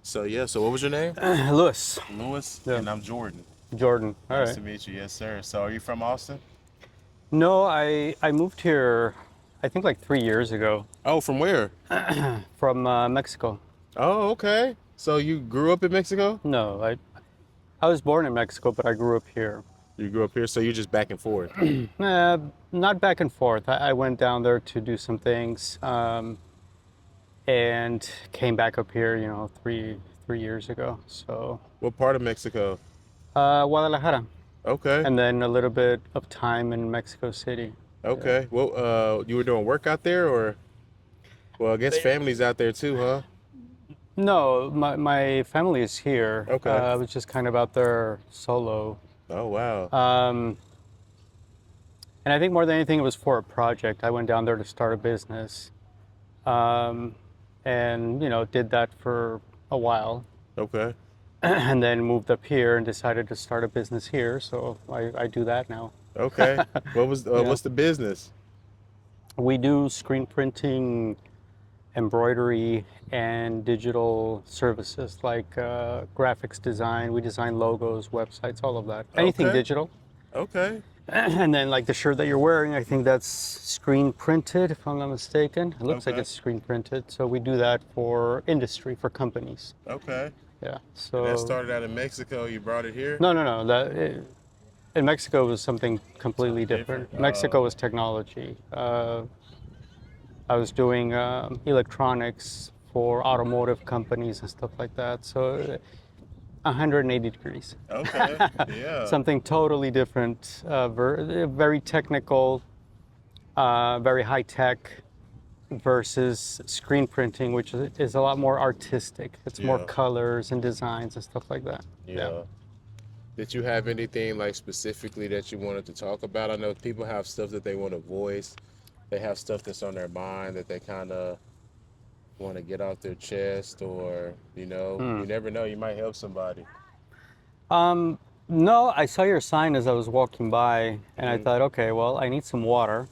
So what was your name? Lewis. Lewis, Yeah. and I'm Jordan. Jordan. All Nice right. to meet you. Yes, sir. So are you from Austin? No, I moved here, I think like 3 years ago Oh, from where? from Mexico. Oh, okay. So you grew up in Mexico? No, I was born in Mexico, but I grew up here. You grew up here, so you're just back and forth. Not back and forth. I went down there to do some things, and came back up here, three years ago. So What part of Mexico? Guadalajara, Okay. and then a little bit of time in Mexico City. Yeah. Okay. Well, you were doing work out there, or well, I guess family's out there too, huh? No, my family is here. Okay. I was just kind of out there solo. Oh, wow. Um, and I think more than anything, it was for a project. I went down there to start a business, um, and did that for a while, Okay. and then moved up here and decided to start a business here. So I do that now. Okay. Yeah, What's the business? we do screen printing, embroidery, and digital services like graphics design. We design logos, websites, all of that. Anything Okay. digital. Okay. And then like the shirt that you're wearing, I think that's screen printed, if I'm not mistaken. It looks like Okay. it's screen printed. So we do that for industry, for companies. Okay. Yeah. And that So started out in Mexico. You brought it here? no. In Mexico was something completely Something different. different. Mexico was technology. I was doing electronics for automotive companies and stuff like that. So 180 degrees. Okay. Yeah. Something totally different, very technical, very high tech, versus screen printing, which is a lot more artistic. It's more Yeah. colors and designs and stuff like that. Yeah. Yeah. Did you have anything like specifically that you wanted to talk about? I know people have stuff that they want to voice. They have stuff that's on their mind that they kind of want to get off their chest, or you Hmm. never know, you might help somebody. Um, no, I saw your sign as I was walking by, and I Hmm. thought, okay, well, I need some water.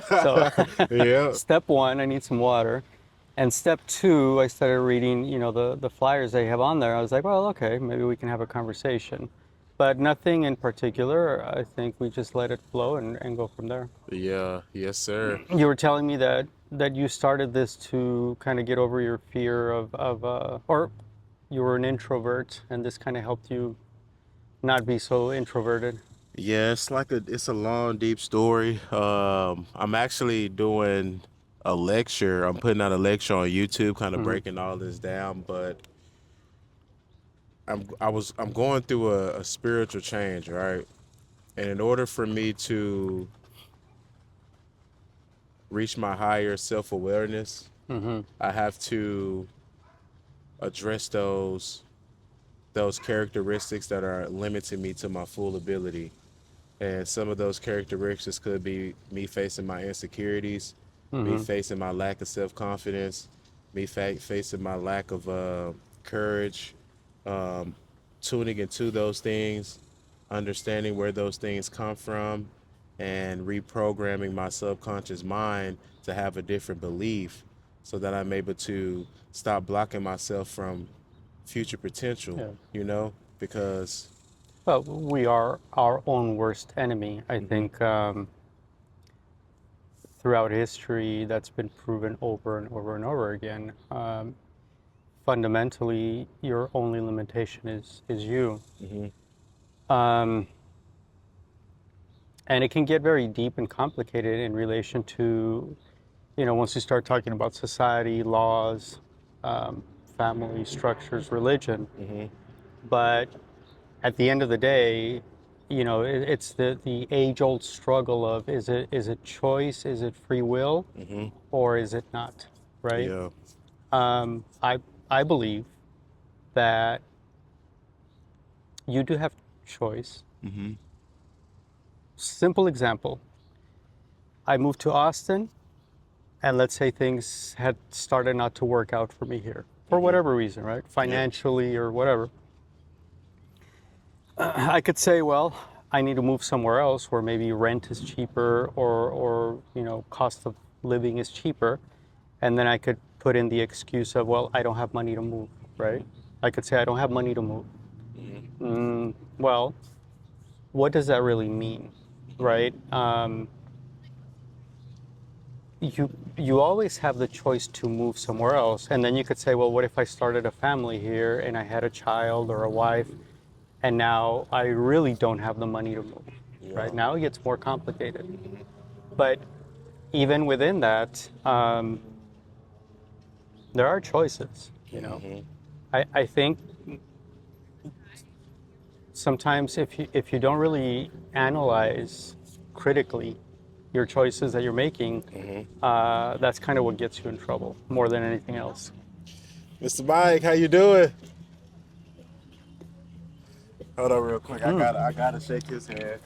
So, Yeah. step one, I need some water. And step two, I started reading, the flyers they have on there. I was like, well, okay, maybe we can have a conversation. But nothing in particular. I think we just let it flow and go from there. Yeah. Yes, sir. You were telling me that you started this to kind of get over your fear or you were an introvert, and this kind of helped you not be so introverted. Yeah, it's a long, deep story. I'm actually doing a lecture. I'm putting out a lecture on YouTube, kind of Hmm. breaking all this down. But I'm going through a spiritual change, right? And in order for me to reach my higher self awareness, Hmm. I have to address those characteristics that are limiting me to my full ability. And some of those characteristics could be me facing my insecurities, me Hmm. facing my lack of self confidence, facing my lack of courage, um, tuning into those things, understanding where those things come from, and reprogramming my subconscious mind to have a different belief so that I'm able to stop blocking myself from future potential, Yeah. because. Well, we are our own worst enemy. I Mhm. think throughout history, that's been proven over and over and over again. Fundamentally, your only limitation is you. Mhm. Um, and it can get very deep and complicated in relation to, once you start talking about society, laws, um, family structures, religion. Mhm. But at the end of the day, it's the age-old struggle of, is it choice, is it free will, Mhm. or is it not, right? Yeah. I believe that you do have choice. Mhm. Simple example: I moved to Austin, and let's say things had started not to work out for me here for Mhm. whatever reason, right? Yep. Financially or whatever. I could say, well, I need to move somewhere else where maybe rent is cheaper, or cost of living is cheaper, and then I could put in the excuse of, well, I don't have money to move, right? I could say I don't have money to move. Hmm. Well, what does that really mean, right? You always have the choice to move somewhere else, and then you could say, well, what if I started a family here and I had a child or a wife, and now I really don't have the money to move, Yeah. right? Now it gets more complicated. But even within that, there are choices. Hmm. I think sometimes if you don't really analyze critically your choices that you're making, Hmm. that's kind of what gets you in trouble more than anything else. Mr. Mike, how you doing? Hold on real quick. I gotta shake his hand.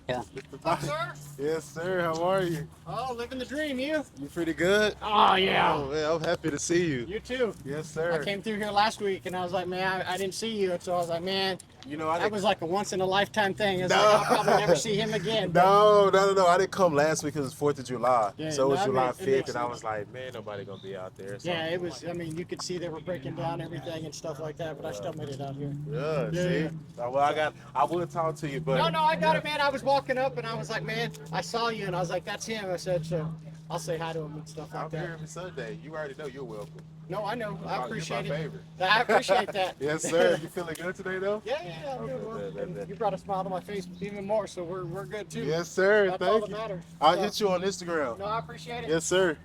Yeah. Mr. Mike. Yes, sir. How are you? Oh, living the dream, you? You pretty good? Oh, yeah. Oh man, I'm happy to see you. You too. Yes, I sir. came through here last week and I was like, man, I didn't see you. So I was like, man, You know, I that didn't. was like a once in a lifetime thing. It's like, No. I'll probably never see him again. But No. I didn't come last week because it's 4th of July. yeah, So it no, was July it 5th, makes and I sense. was like, man, nobody gonna be out there. So Yeah, it was, I mean, you could see they were breaking down everything and stuff like that, but I still made it out here. yeah, Yeah, see. yeah. Well, I would talk to you, but No, I got it, man. I was walking up and I was like, man, I saw you and I was like, that's him. I said, so I'll say hi to him and stuff I'm like here that. every Sunday. You already know you're welcome. No, I know. I You're appreciate my it. favorite. I appreciate that. Yes, sir. You feeling good today, though? Yeah, I'm good. Well, Okay, and you brought a smile to my face even more, so we're good too. Yes, sir. That's all Thank that you. matters. I'll So, hit you on Instagram. no, I appreciate it. Yes, sir.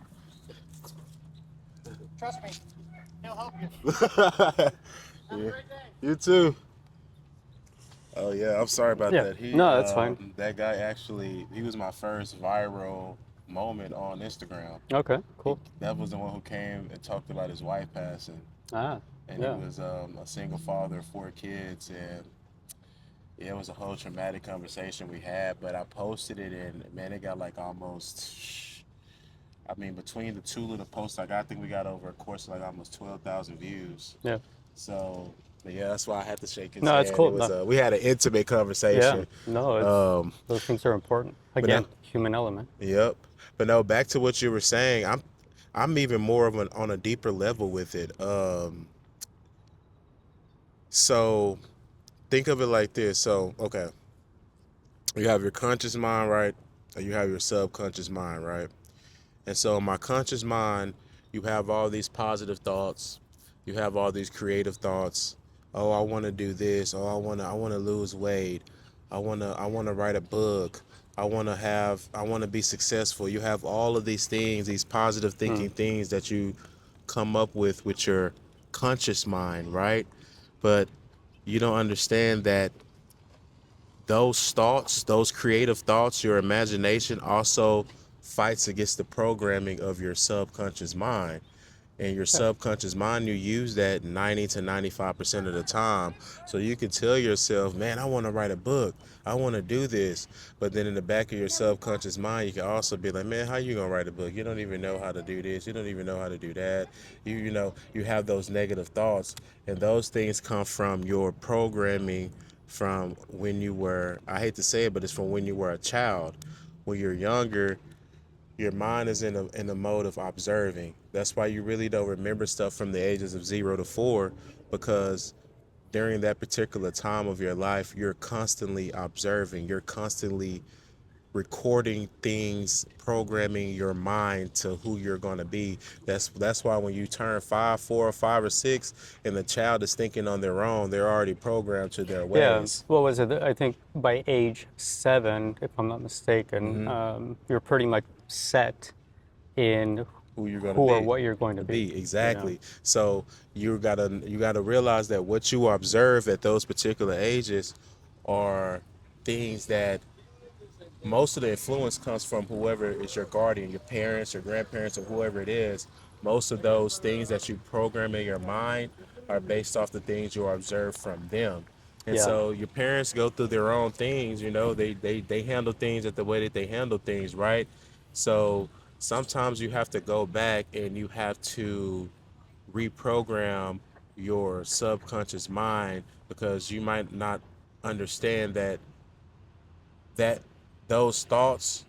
Trust me, he'll help you. Have a Yeah. great day. You too. Oh yeah, I'm sorry about Yeah. that. No, that's fine. That guy actually, he was my first viral moment on Instagram. Okay. Cool. That was the one who came and talked about his wife passing, Ah. and he Yeah. was a single father of 4 kids, and yeah, it was a whole traumatic conversation we had. But I posted it, and man, it got like almost. I mean, between the two little posts I got, I think we got over a course of like almost 12,000 views. Yeah. So, but yeah, that's why I had to shake his No, it's hand. It cool. was No. we had an intimate Yeah. conversation. No, it's Um, those things are important. but no, Again, human element. yep. But no, back to what you were saying. I'm even more of an on a deeper level with it. So think of it like this. So okay, you have your conscious mind, right? And you have your subconscious mind, right? And so in my conscious mind, you have all these positive thoughts. You have all these creative thoughts. Oh, I want to do this. Oh, I want to lose weight. I want to write a book. I want to be successful. You have all of these things, these positive Hmm. thinking things that you come up with your conscious mind, right? But you don't understand that those thoughts, those creative thoughts, your imagination also fights against the programming of your subconscious mind. And your Yeah. subconscious mind, you use that 90 to 95% of the time. So you can tell yourself, man, I want to write a book. I want to do this. But then in the back of your subconscious mind, you can also be like, man, how you going to write a book? You don't even know how to do this. You don't even know how to do that. You have those negative thoughts. And those things come from your programming from when you were, I hate to say it, but it's from when you were a child. When you're younger, your mind is in a mode of observing. That's why you really don't remember stuff from the ages of 0 to 4, because during that particular time of your life, you're constantly observing. You're constantly recording things, programming your mind to who you're going to be. That's why when you turn 5, 4, or 5 or 6, and the child is thinking on their own, they're already programmed to their Yeah. ways. What was it? I think by age 7, if I'm not mistaken, Hmm. you're pretty much set in Who you're going to who or be. what you're going to be. Be You know. exactly. So you gotta realize that what you observe at those particular ages are things that most of the influence comes from whoever is your guardian, your parents, your grandparents, or whoever it is. Most of those things that you program in your mind are based off the things you observe from them. And Yeah. so your parents go through their own things, they handle things at the way that they handle things, right? So sometimes you have to go back and you have to reprogram your subconscious mind, because you might not understand that those thoughts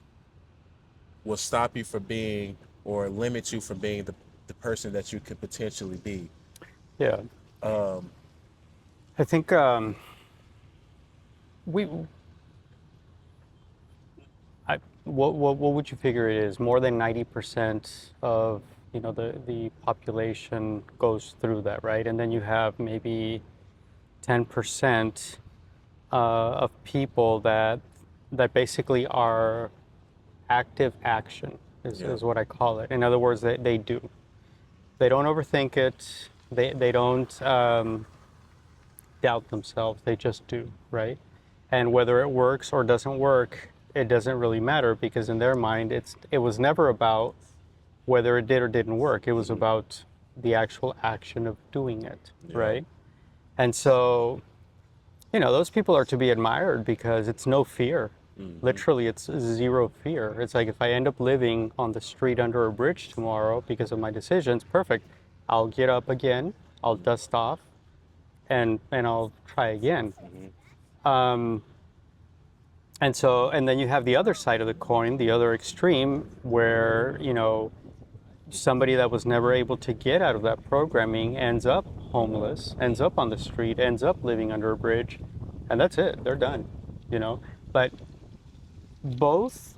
will stop you from being, or limit you from being the person that you could potentially be. Yeah. Um, I think we. What would you figure it is? More than 90% of the population goes through that, right? And then you have maybe 10% of people that basically are active action yeah. is what I call it. In other words, they do. They don't overthink it. They don't doubt themselves. They just do, right? And whether it works or doesn't work, it doesn't really matter because in their mind, it was never about whether it did or didn't work. It was Hmm. about the actual action of doing it, Yeah. right? And so, those people are to be admired because it's no fear. Hmm. Literally, it's zero fear. It's like if I end up living on the street under a bridge tomorrow because of my decisions, perfect. I'll get up again, I'll dust off, and I'll try again. Hmm. Um, and then you have the other side of the coin, the other extreme, where somebody that was never able to get out of that programming ends up homeless, ends up on the street, ends up living under a bridge, and that's it. They're done, you know. But both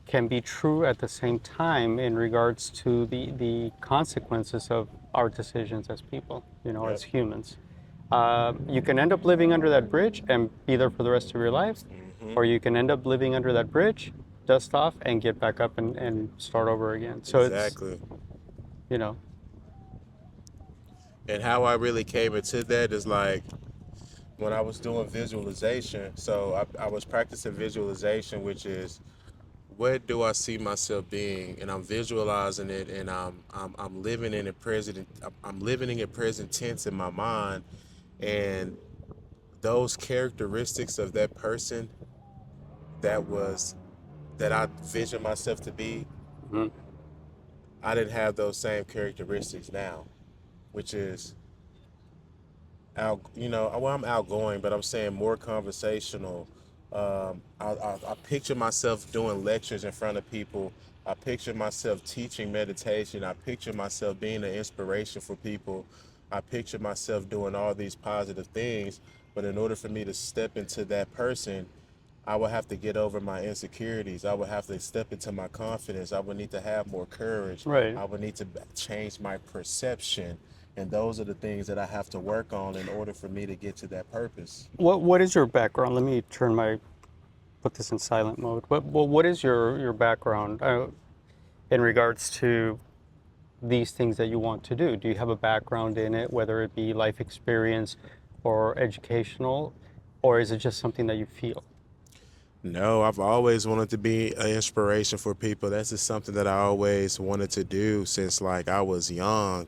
can be true at the same time in regards to the consequences of our decisions as people, Yep. as humans. You can end up living under that bridge and be there for the rest of your life, Hmm. or you can end up living under that bridge, dust off, and get back up and start over again. So it's, Exactly. you know, And how I really came into that is like when I was doing visualization. So I was practicing visualization, which is what do I see myself being, and I'm visualizing it, and I'm living in it present. I'm living in it present tense in my mind, and those characteristics of that person that was that I vision myself to be, mhm, I didn't have those same characteristics now, which is well, I'm outgoing, but I'm saying more conversational. I picture myself doing lectures in front of people. I picture myself teaching meditation. I picture myself being an inspiration for people. I picture myself doing all these positive things. But in order for me to step into that person, I would have to get over my insecurities. I would have to step into my confidence. I would need to have more courage. right. I would need to change my perception. And those are the things that I have to work on in order for me to get to that purpose. What is your background? Let me put this in silent mode. What is your background in regards to these things that you want to do? Do you have a background in it, whether it be life experience or educational, or is it just something that you feel? No, I've always wanted to be an inspiration for people. That's just something that I always wanted to do since like I was young.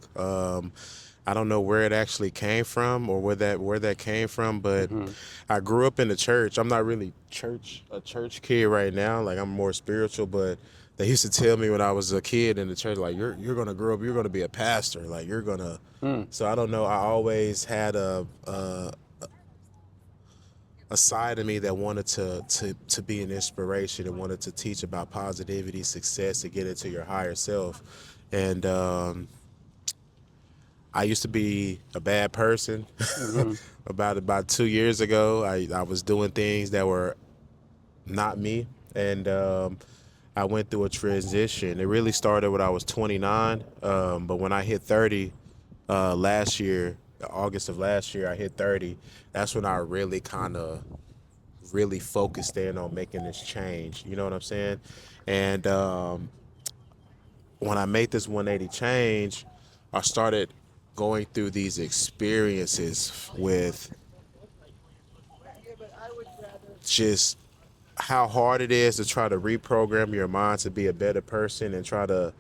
I don't know where it actually came from or where that came from, but Hmm. I grew up in the church. I'm not really a church kid right now. Like I'm more spiritual, but they used to tell me when I was a kid in the church, like you're gonna grow up, you're gonna be a pastor, like you're gonna. Mm, So I don't know. I always had a side of me that wanted to be an inspiration and wanted to teach about positivity, success, to get into your higher self. And I used to be a bad person. hmm. About 2 years ago, I was doing things that were not me, and I went through a transition. It really started when I was 29, but when I hit 30 last year, August of last year, I hit 30. That's when I really kind of really focused in on making this change. You know what I'm saying? And when I made this 180 change, I started going through these experiences with just how hard it is to try to reprogram your mind to be a better person and try to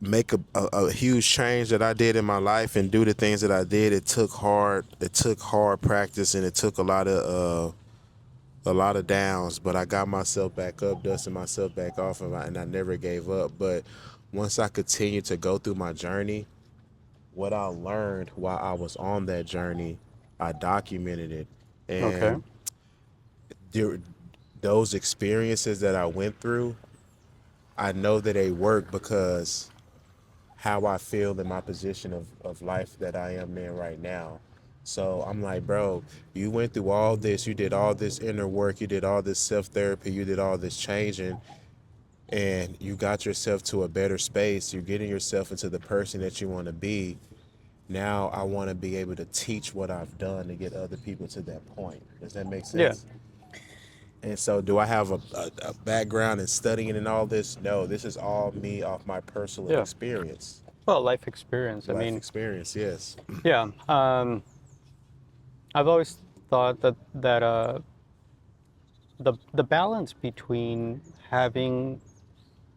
make a huge change that I did in my life and do the things that I did. It took hard practice, and it took a lot of downs, but I got myself back up, dusting myself back off, and I never gave up. But once I continued to go through my journey, what I learned while I was on that journey, I documented it. Okay. And there, those experiences that I went through, I know that they work because how I feel in my position of life that I am in right now. So I'm like, bro, you went through all this, you did all this inner work, you did all this self therapy, you did all this changing, and you got yourself to a better space. You're getting yourself into the person that you want to be. Now I want to be able to teach what I've done to get other people to that point. Does that make Yeah. sense? And so, do I have a background in studying and all this? No, this is all me off my personal Yeah. experience, Well, life experience. I life mean, experience. Yes. yeah. I've always thought that the balance between having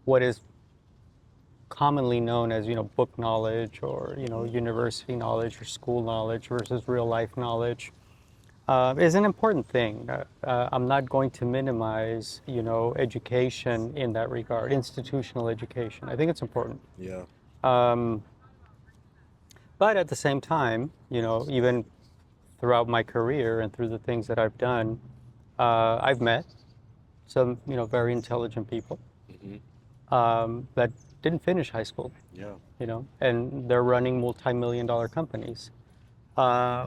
what is commonly known as book knowledge or university knowledge or school knowledge versus real life knowledge is an important thing. I'm not going to minimize education in that regard, institutional education. I think it's important. Yeah. Um, but at the same time, even throughout my career and through the things that I've done, I've met some very intelligent people Hmm. that didn't finish high school, Yeah. and they're running multi-million-dollar companies. Uh,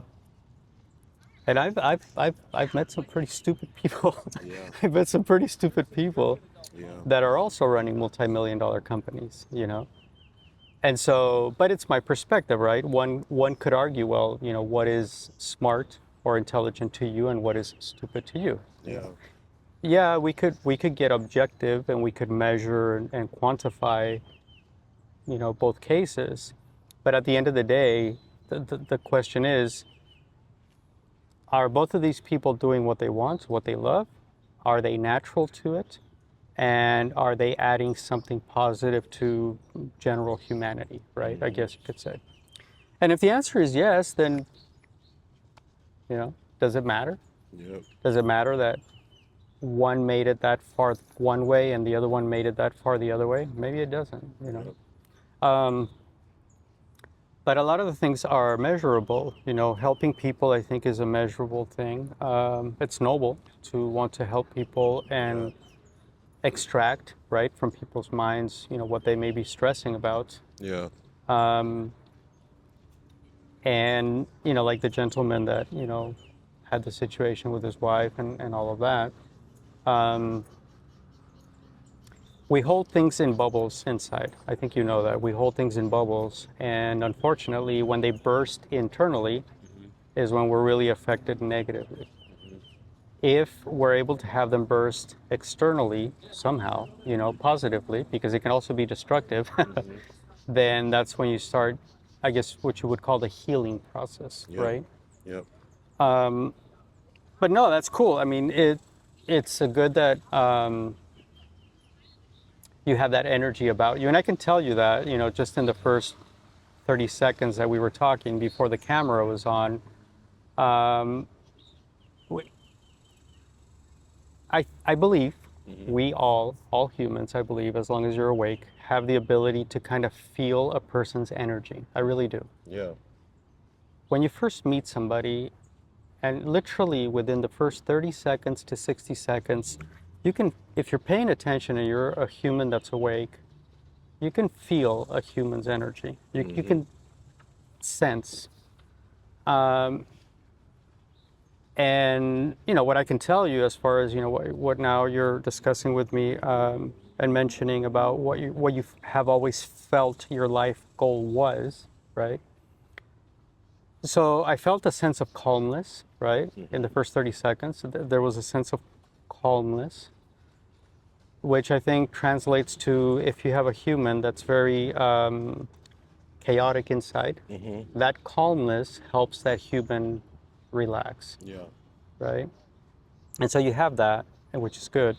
and I've met some pretty stupid people. Yeah. I've met some pretty stupid people Yeah. that are also running multi-million-dollar companies. And so, but it's my perspective, right? One could argue, well, what is smart or intelligent to you, and what is stupid to you? Yeah. Yeah, we could get objective, and we could measure and quantify, both cases. But at the end of the day, the question is, are both of these people doing what they want, what they love? Are they natural to it? And are they adding something positive to general humanity, right? I guess you could say. And if the answer is yes, then, does it matter? Yep. Does it matter that one made it that far one way and the other one made it that far the other way? Maybe it doesn't. Yep. Um, but a lot of the things are measurable. Helping people, I think, is a measurable thing. It's noble to want to help people and extract, right, from people's minds, what they may be stressing about. Yeah. Um, and, like the gentleman that, had the situation with his wife and all of that. Um, we hold things in bubbles inside. I think you know that. We hold things in bubbles. And unfortunately, when they burst internally, is when we're really affected negatively. If we're able to have them burst externally somehow, positively, because it can also be destructive, then that's when you start, I guess, what you would call the healing process, Yep. right? Yep. But no, that's cool. I mean, it's a good that you have that energy about you. And I can tell you that, just in the first 30 seconds that we were talking before the camera was on, I believe we all humans, I believe, as long as you're awake, have the ability to kind of feel a person's energy. I really do. Yeah. When you first meet somebody, and literally within the first 30 seconds to 60 seconds, you can, if you're paying attention and you're a human that's awake, you can feel a human's energy. You can sense. And what I can tell you, as far as what now you're discussing with me and mentioning about what you have always felt your life goal was, right? So I felt a sense of calmness, right? In the first 30 seconds, there was a sense of calmness, which I think translates to, if you have a human that's very chaotic inside, that calmness helps that human relax. Yeah. Right? And so you have that, which is good.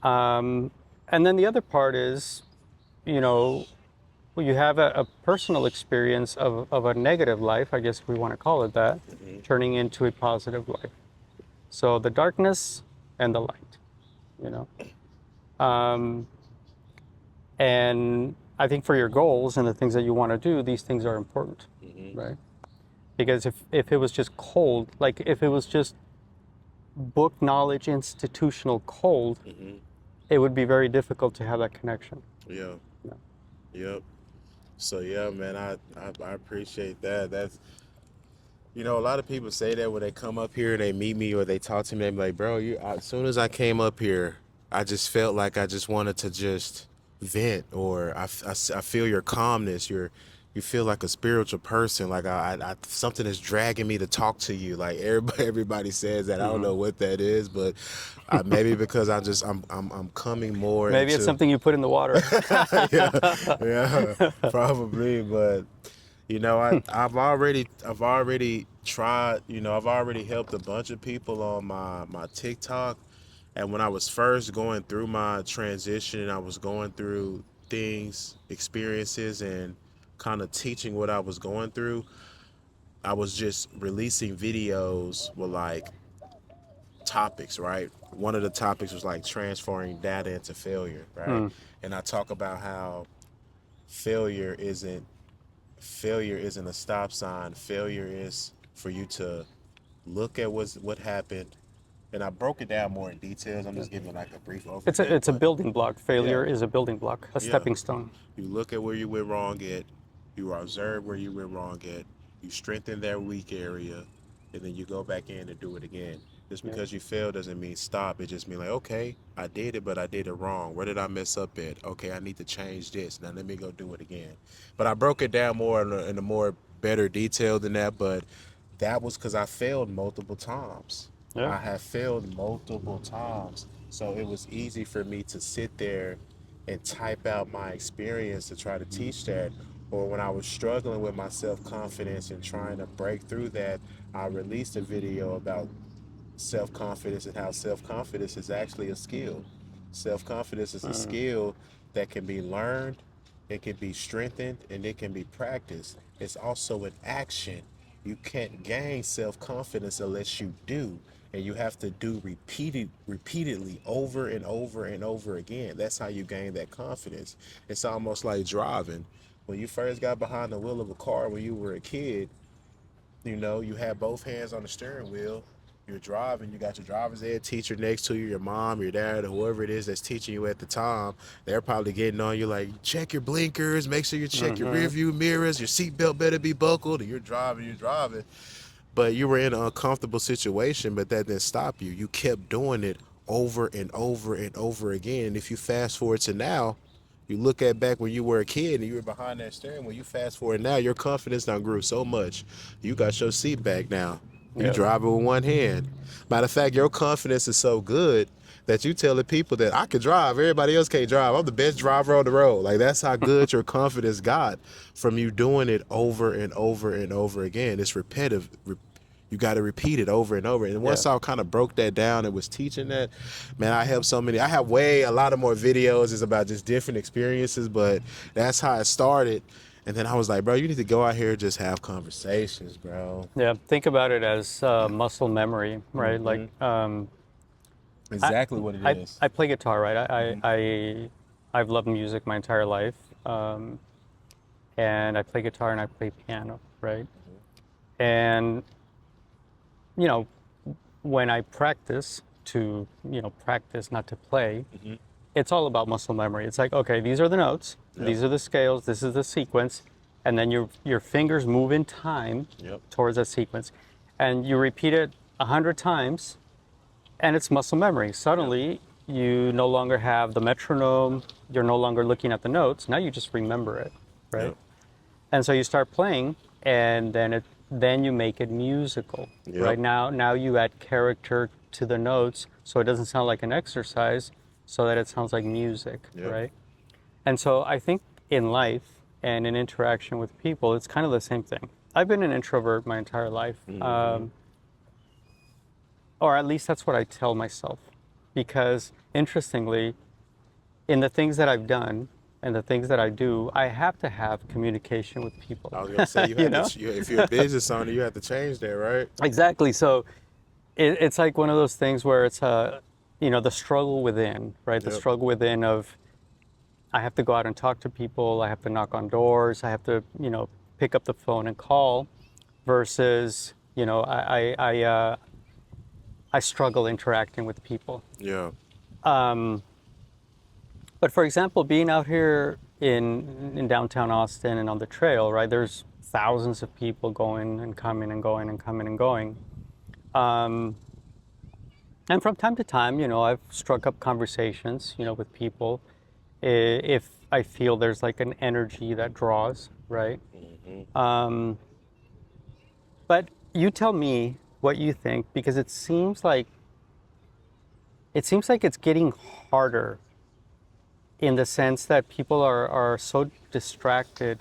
And then the other part is, you have a personal experience of a negative life, I guess we want to call it that, turning into a positive life. So the darkness and the light, you know. And I think for your goals and the things that you want to do, these things are important, right? Because if it was just cold, like if it was just book knowledge, institutional cold, it would be very difficult to have that connection. Yeah. Yeah. Yep. So yeah, man, I appreciate that. That's a lot of people say that when they come up here and they meet me or they talk to me, they be like, bro, as soon as I came up here, I just felt like I just wanted to just vent, or I feel your calmness. You feel like a spiritual person. Like something is dragging me to talk to you. Like everybody says that. I don't Hmm. know what that is, but maybe because I'm coming more Maybe it's into something you put in the water. yeah, yeah, probably. But I've already tried. I've already helped a bunch of people on my TikTok. And when I was first going through my transition, and I was going through things, experiences, and kind of teaching what I was going through, I was just releasing videos with like topics, right? One of the topics was like transferring data into failure, right? Hmm. And I talk about how failure isn't failure isn't a stop sign. Failure is for you to look at what happened. And I broke it down more in details. I'm just giving like a brief overview, It's a but building block. yeah, Failure is a building block, a yeah. stepping stone. You look at where you went wrong at, you observe where you went wrong at, you strengthen that weak area, and then you go back in and do it again. Just Yeah. because you fail doesn't mean stop. It just means like, okay, I did it, but I did it wrong. Where did I mess up at? Okay, I need to change this. Now let me go do it again. But I broke it down more in a more better detail than that. But that was because I failed multiple times. Yeah. I have failed multiple times. So it was easy for me to sit there and type out my experience to try to teach that. Or when I was struggling with my self confidence and trying to break through that, I released a video about self confidence and how self confidence is actually a skill. Self confidence is a Mm. skill that can be learned, it can be strengthened, and it can be practiced. It's also an action. You can't gain self confidence unless you do. And you have to do repeatedly over and over and over again. That's how you gain that confidence. It's almost like driving. When you first got behind the wheel of a car when you were a kid, you have both hands on the steering wheel. You're driving. You got your driver's ed teacher next to you, your mom, your dad, or whoever it is that's teaching you at the time. They're probably getting on you like, check your blinkers, make sure you check your rear Hmm. view mirrors, your seatbelt better be buckled. And you're driving. But you were in an uncomfortable situation, but that didn't stop you. You kept doing it over and over and over again. And if you fast forward to now, you look at back when you were a kid and you were behind that steering wheel, you fast forward now, your confidence now grew so much. You got your seat back now. You Yeah. driving with one hand. Matter of fact, your confidence is so good that you tell the people that I can drive. Everybody else can't drive. I'm the best driver on the road. Like that's how good your confidence got from you doing it over and over and over again. It's repetitive. You got to repeat it over and over. And Yeah. once I kind of broke that down and was teaching that, man, I helped so many. I have a lot of more videos. It's about just different experiences, but that's how it started. And then I was like, bro, you need to go out here and just have conversations, bro. Yeah. Think about it as muscle memory, right? Like Hmm. I, Exactly what it I is. I play guitar, right? Hmm. I've loved music my entire life, and I play guitar and I play piano, right? And you know, when I practice practice, not to play, Hmm. it's all about muscle memory. It's like, okay, these are the notes, Yep. these are the scales, this is the sequence, and then your fingers move in time Yep. towards that sequence, and you repeat it 100 times, and it's muscle memory. Yep. Suddenly, you no longer have the metronome. You're no longer looking at the notes. Now you just remember it, right? Yep. And so you start playing, and then you make it musical, Yep. right? Now you add character to the notes, so it doesn't sound like an exercise, so that it sounds like music, Yep. right? And so I think in life and in interaction with people, it's kind of the same thing. I've been an introvert my entire life, Hmm. or at least that's what I tell myself, because interestingly, in the things that I've done and the things that I do, I have to have communication with people. I was gonna say you you had know? to. If you're a business owner, you have to change that, right? Exactly. So it's like one of those things where it's the struggle within, right? The Yep. struggle within of I have to go out and talk to people, I have to knock on doors, I have to, pick up the phone and call, versus, I struggle interacting with people. Yeah. But for example, being out here in downtown Austin and on the trail, right? There's thousands of people going and coming and going and coming and going. Um, and from time to time, I've struck up conversations, with people if I feel there's like an energy that draws, right? Um, but you tell me what you think because it seems like it's getting harder in the sense that people are so distracted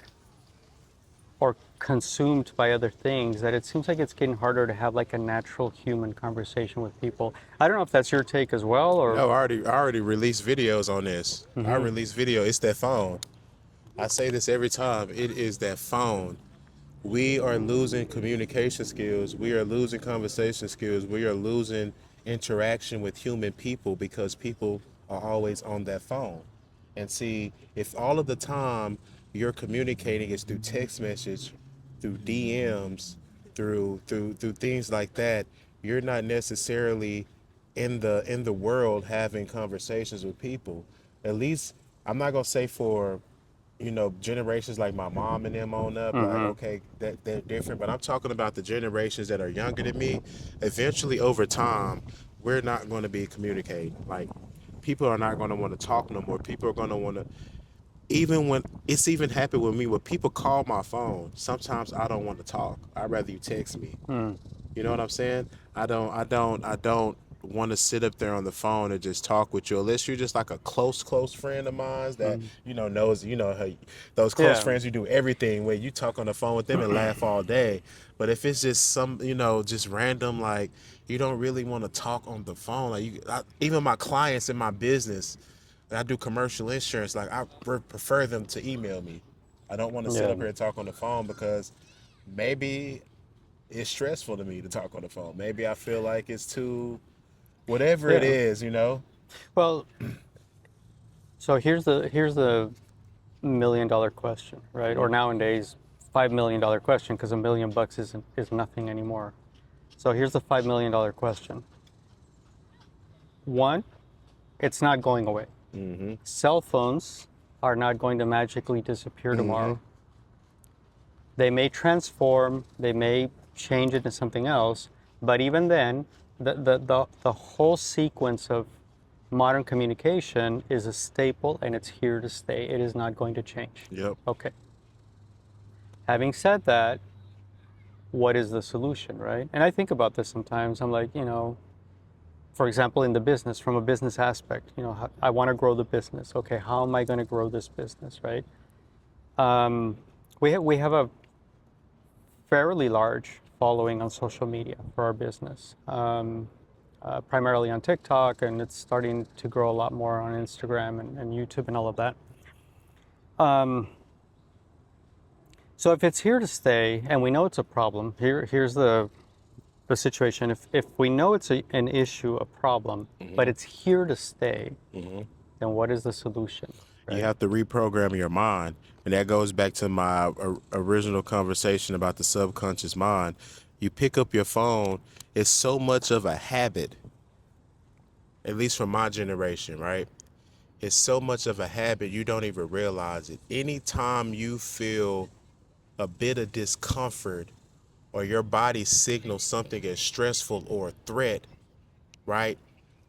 or consumed by other things that it seems like it's getting harder to have like a natural human conversation with people. I don't know if that's your take as well or. No, I already released videos on this. I Hmm. release video. It's that phone. I say this every time. It is that phone. We are losing communication skills. We are losing conversation skills. We are losing interaction with human people because people are always on that phone. And see, if all of the time you're communicating is through text message, through DMs, through things like that, you're not necessarily in the world having conversations with people. At least I'm not gonna say for generations like my mom and them on up, like, Hmm. okay, that they're different. But I'm talking about the generations that are younger than me. Eventually, over time, we're not going to be communicating. Like, people are not going to want to talk no more. People are going to want to, even when it's even happened with me, when people call my phone, sometimes I don't want to talk. I'd rather you text me. Mm. You know what I'm saying? I don't want to sit up there on the phone and just talk with you unless you're just like a close friend of mine that Mm. knows those close Yeah. friends you do everything where you talk on the phone with them and laugh all day. But if it's just some just random, like, you don't really want to talk on the phone, like even my clients in my business, I do commercial insurance, like I prefer them to email me. I don't want to sit Yeah. up here and talk on the phone because maybe it's stressful to me to talk on the phone. Maybe I feel like it's too whatever it Yeah. is. Well, so here's the $1 million question, right? Or Hmm. nowadays, $5 million question because $1 million is nothing anymore. So here's the $5 million question. One, it's not going away. Hmm. Cell phones are not going to magically disappear Hmm. tomorrow. They may transform, they may change into something else, but even then, the whole sequence of modern communication is a staple and it's here to stay. It is not going to change. Yep. Okay. Having said that, what is the solution, right? And I think about this sometimes. I'm like, for example, in the business, from a business aspect, I want to grow the business. Okay, how am I going to grow this business, right? Um, we have a fairly large following on social media for our business, primarily on TikTok, and it's starting to grow a lot more on Instagram and YouTube and all of that. Um, so if it's here to stay, and we know it's a problem, here's the situation. If we know it's an issue, a problem, but Hmm. it's here to stay, Hmm. then what is the solution, You right? have to reprogram your mind, and that goes back to my original conversation about the subconscious mind. You pick up your phone. It's so much of a habit, at least from my generation, right? It's so much of a habit you don't even realize it. Anytime you feel a bit of discomfort or your body signals something as stressful or a threat, right?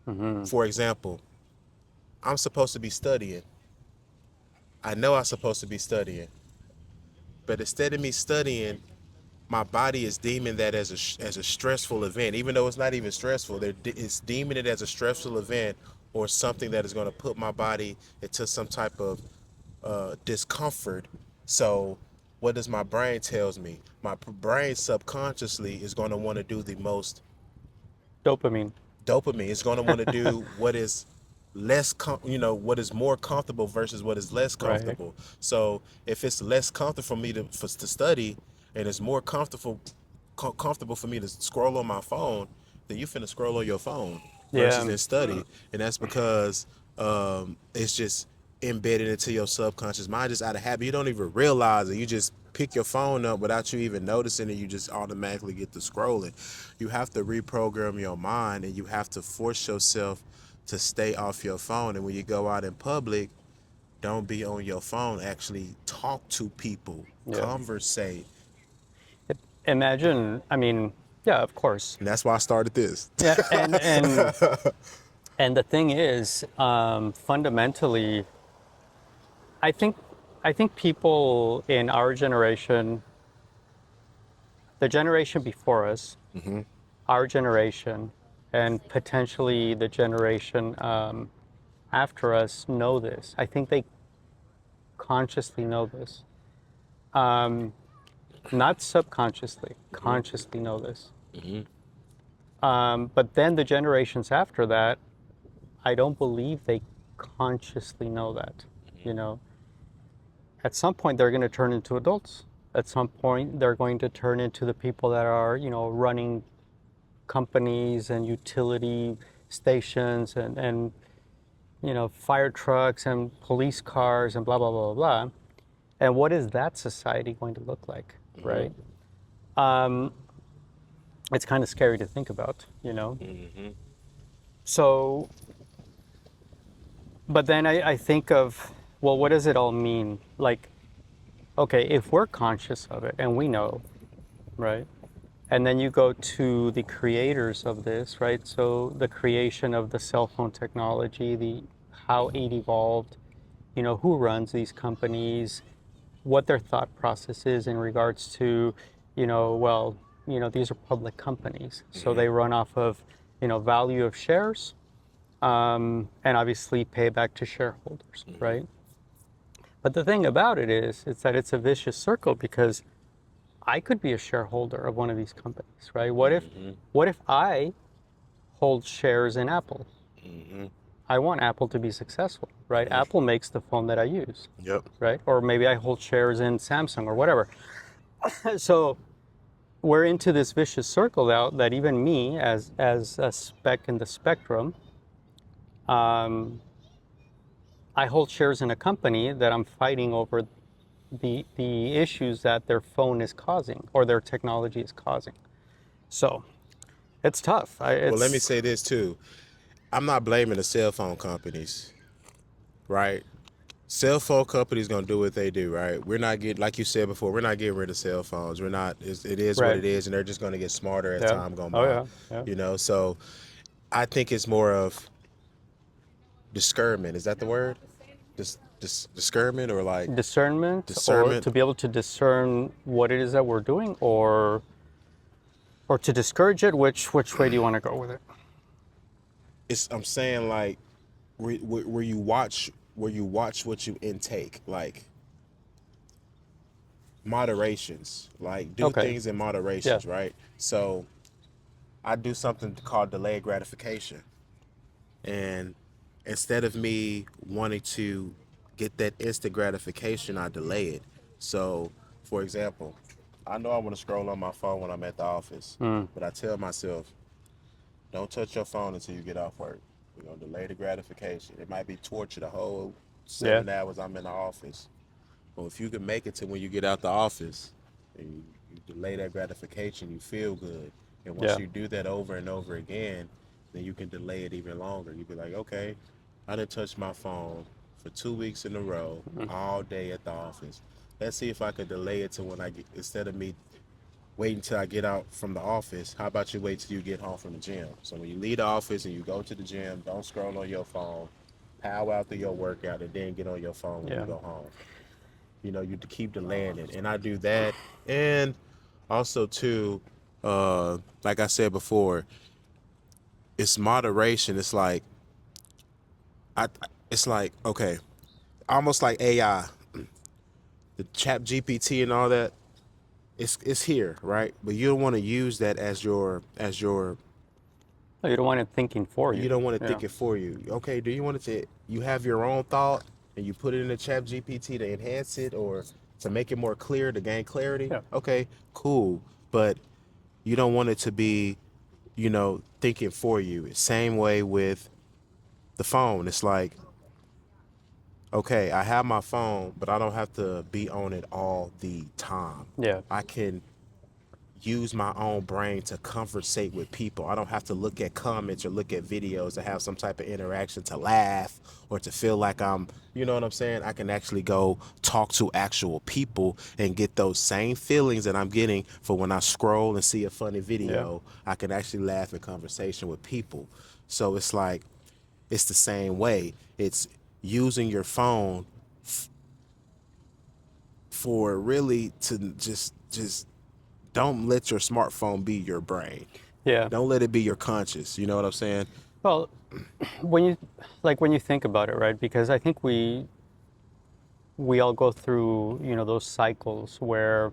Mm-hmm. For example, I'm supposed to be studying. I know I'm supposed to be studying, but instead of me studying, my body is deeming that as a stressful event, even though it's not even stressful. It's deeming it as a stressful event or something that is going to put my body into some type of discomfort. So, what does my brain tells me? My brain subconsciously is going to want to do the most Dopamine. dopamine. It's going to want to do what is what is more comfortable versus what is less Right. comfortable. So if it's less comfortable for me to study, and it's more comfortable for me to scroll on my phone, then you finna scroll on your phone versus Yeah. in study. And that's because it's just embedded into your subconscious mind, just out of habit. You don't even realize it. You just pick your phone up without you even noticing it. You just automatically get to scrolling. You have to reprogram your mind, and you have to force yourself to stay off your phone. And when you go out in public, Don't be on your phone. Actually talk to people, Yeah. conversate. Imagine, I mean, yeah, of course. And that's why I started this. Yeah, and the thing is, fundamentally, I think I think people in our generation, the generation before us, our generation, and potentially the generation after us know this. I think they consciously know this, not subconsciously, consciously know this. But then the generations after that, I don't believe they consciously know that. You know, at some point they're going to turn into adults. At some point they're going to turn into the people that are, running companies and utility stations and fire trucks and police cars and blah blah blah blah blah. And what is that society going to look like, right? It's kind of scary to think about. So, but then I think of, well, what does it all mean? Like, okay, if we're conscious of it and we know, right? And then you go to the creators of this, right? So the creation of the cell phone technology, the how it evolved, who runs these companies, what their thought process is in regards to, well, these are public companies, so they run off of, value of shares, and obviously pay back to shareholders, right? But the thing about it is, it's that it's a vicious circle because I could be a shareholder of one of these companies, right? What if I hold shares in Apple? I want Apple to be successful, right? Apple makes the phone that I use, Yep. right? Or maybe I hold shares in Samsung or whatever. So we're into this vicious circle now that even me, as a speck in the spectrum, um, I hold shares in a company that I'm fighting over the issues that their phone is causing or their technology is causing. So it's tough. Well, let me It's say this too. I'm not blaming the cell phone companies, right? Cell phone companies gonna do what they do, right? We're not getting, like you said before, we're not getting rid of cell phones. We're not. It is what right. it is, and they're just gonna get smarter as Yeah. time goes Oh by. yeah. Yeah. So I think it's more of discernment. Is that the word? Discernment or like Discernment, or discernment? to be able to discern what it is that we're doing, or to discourage it. Which way do you want to go with it? I'm saying like where you watch what you intake, like moderations, like do Okay. things in Yeah. moderations, right? So I do something called delayed gratification. And instead of me wanting to get that instant gratification, I delay it. So, for example, I know I want to scroll on my phone when I'm at the office, but I tell myself, don't touch your phone until you get off work. We're going to delay the gratification. It might be torture the whole Yeah. 7 hours I'm in the office. But if you can make it to when you get out the office and you delay that gratification, you feel good. And once Yeah. you do that over and over again, then you can delay it even longer. You be like, okay, I didn't touch my phone for 2 weeks in a row, all day at the office. Let's see if I could delay it to when I get, instead of me waiting till I get out from the office, how about you wait till you get home from the gym? So when you leave the office and you go to the gym, don't scroll on your phone, power out through your workout, and then get on your phone when you Yeah. go home. You to keep delaying it, and I do that. And also too, like I said before, it's moderation. I it's like, okay, almost like AI, the chat GPT and all that. It's here, right? But you don't want to use that as your No, you don't want it thinking for you you. don't want to Yeah. think it for you. Okay, do you want it to, you have your own thought and you put it in the chat GPT to enhance it or to make it more clear, to gain clarity? Yeah. Okay, cool. But you don't want it to be, thinking for you. Same way with the phone. It's like, okay, I have my phone, but I don't have to be on it all the time. Yeah. I can use my own brain to conversate with people. I don't have to look at comments or look at videos to have some type of interaction, to laugh or to feel like I'm, you know what I'm saying? I can actually go talk to actual people and get those same feelings that I'm getting for when I scroll and see a funny Yeah. video. I can actually laugh in conversation with people. So it's like, it's the same way. It's using your phone for really to just don't let your smartphone be your brain. Yeah. Don't let it be your conscious. You know what I'm saying? Well, when you when you think about it, right? Because I think we all go through, those cycles where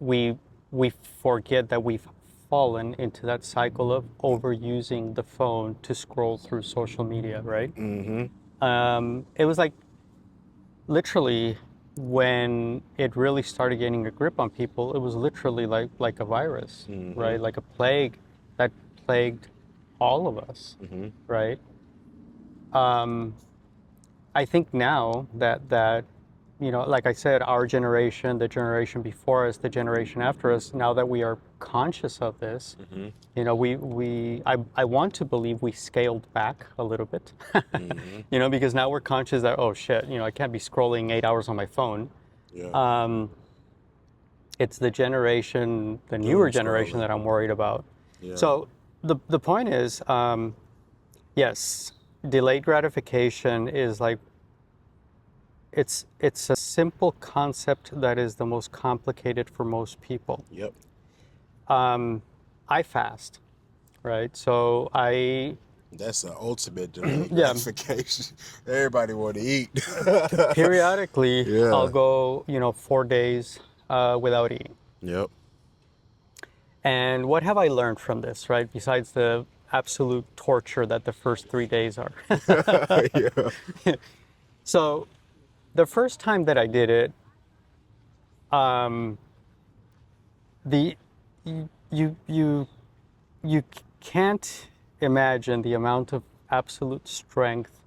we we forget that we've fallen into that cycle of overusing the phone to scroll through social media, right? Mm-hmm. It was like literally when it really started getting a grip on people, it was literally like a virus, Mm-hmm. right? Like a plague that plagued all of us, Mm-hmm. right? Um, I think now that like I said, our generation, the generation before us, the generation after us, now that we are conscious of this, Mm-hmm. I want to believe we scaled back a little bit, Mm-hmm. because now we're conscious that, oh shit, I can't be scrolling 8 hours on my phone. Yeah. Um, it's the newer Doom generation scrolling. that I'm worried about. Yeah. So the point is, yes, delayed gratification is like, it's a simple concept that is the most complicated for most people. Yep. I fast, right? So That's the ultimate delayed yeah, gratification. Everybody want to eat. periodically I'll Yeah. go, 4 days without eating. Yep. And what have I learned from this, right? Besides the absolute torture that the first 3 days are. Yeah. So the first time that I did it, um, the you you can't imagine the amount of absolute strength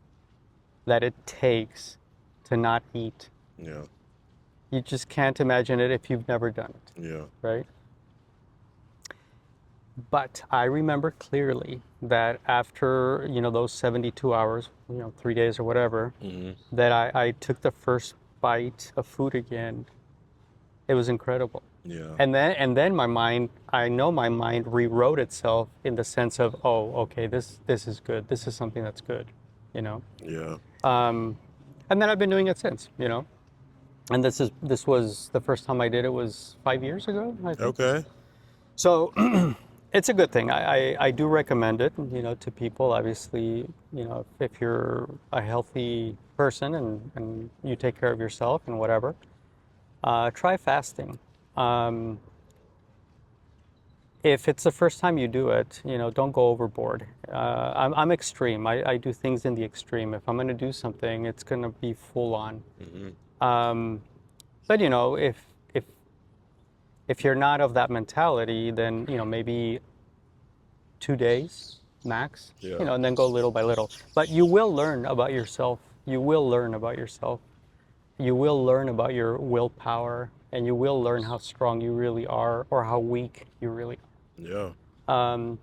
that it takes to not eat. Yeah. You just can't imagine it if you've never done it, Yeah. right? But I remember clearly that after, those 72 hours, 3 days or whatever, Mm-hmm. that I took the first bite of food again. It was incredible. Yeah. And then I know my mind rewrote itself in the sense of, oh, okay, this is good. This is something that's good, you know. Yeah. And then I've been doing it since, And this was the first time I did it was 5 years ago, I think. Okay. So it's a good thing. I do recommend it, to people. Obviously, if you're a healthy person and you take care of yourself and whatever, try fasting. Um, if it's the first time you do it, don't go overboard. I'm extreme. I do things in the extreme. If I'm going to do something, it's going to be full on. Mm-hmm. But if if you're not of that mentality, then maybe 2 days max. Yeah. And then go little by little. But you will learn about yourself. You will learn about yourself. You will learn about your willpower, and you will learn how strong you really are or how weak you really Yeah. are.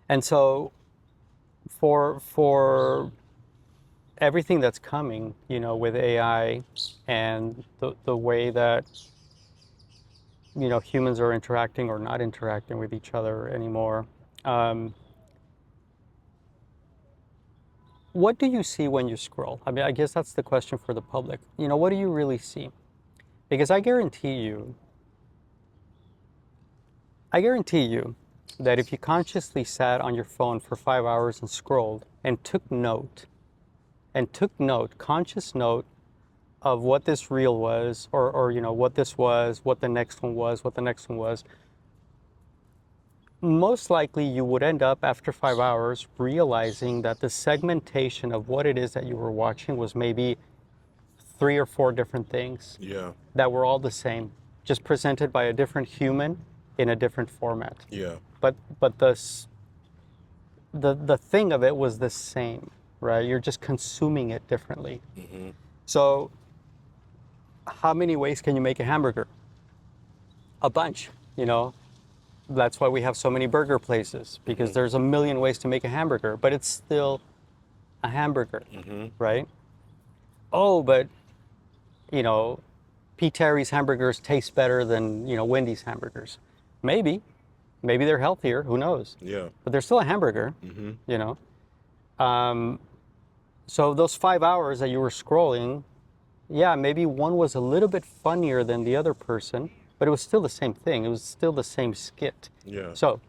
And so for everything that's coming, with AI and the way that humans are interacting or not interacting with each other anymore. What do you see when you scroll? I mean, I guess that's the question for the public. What do you really see? Because I guarantee you that if you consciously sat on your phone for 5 hours and scrolled and took note, conscious note of what this reel was, or what this was, what the next one was, what the next one was, most likely you would end up after 5 hours realizing that the segmentation of what it is that you were watching was maybe 3 or 4 different things Yeah. that were all the same, just presented by a different human in a different format. Yeah. But the thing of it was the same, right? You're just consuming it differently. Mm-hmm. So how many ways can you make a hamburger? A bunch, you know. That's why we have so many burger places, because there's a million ways to make a hamburger, but it's still a hamburger, right? Oh, but you know, P. Terry's hamburgers taste better than, you know, Wendy's hamburgers. Maybe, maybe they're healthier. Who knows? Yeah. But they're still a hamburger, you know. Um, so those 5 hours that you were scrolling, yeah, maybe one was a little bit funnier than the other person, but it was still the same thing. It was still the same skit. Yeah. So,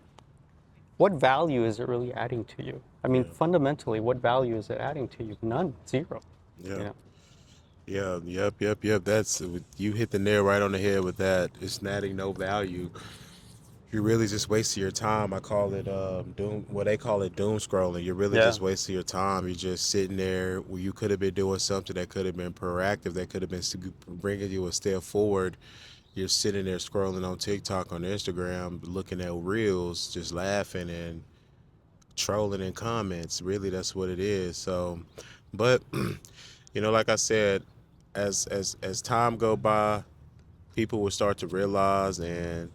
what value is it really adding to you? I mean, Yeah. fundamentally, what value is it adding to you? None, zero. You Yeah. know. Yeah. Yep. That's you hit the nail right on the head with that. It's adding no value. You're really just wasting your time. I call it doom. What they call it, doom scrolling. You're really Yeah. just wasting your time. You're just sitting there where you could have been doing something that could have been proactive. That could have been bringing you a step forward. You're sitting there scrolling on TikTok, on Instagram, looking at reels, just laughing and trolling in comments. Really, that's what it is. So, but like I said, as time go by, people will start to realize, and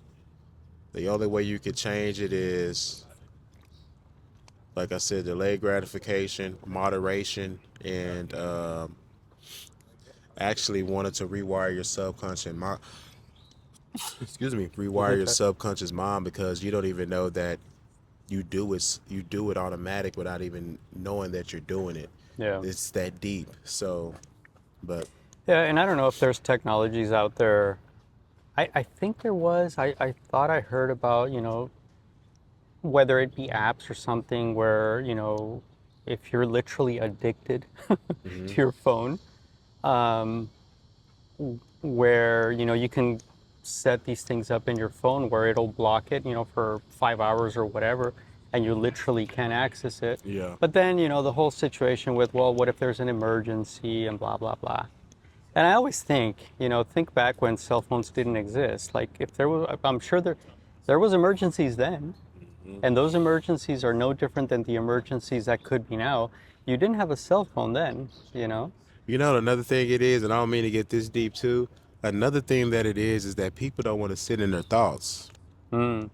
the only way you could change it is, like I said, delayed gratification, moderation, and actually wanted to rewire your subconscious mind. Excuse me, You're rewire good, your Chuck. subconscious mind, because you don't even know that you do it automatic without even knowing that you're doing it. Yeah. It's that deep. So, but Yeah, and I don't know if there's technologies out there. I think there was. I thought I heard about, you know, whether it be apps or something where, you know, if you're literally addicted to hmm your phone, um, where, you know, you can set these things up in your phone where it'll block it, you know, for 5 hours or whatever, and you literally can't access it. yeah, But then, you know, the whole situation with, well, what if there's an emergency and blah, blah, blah. And I always think, you know, think back when cell phones didn't exist. Like if there was, I'm sure there was emergencies then, and those emergencies are no different than the emergencies that could be now. You didn't have a cell phone then, you know. another thing it is, and I don't mean to get this deep too. Another thing that it is that people don't want to sit in their thoughts. Mm.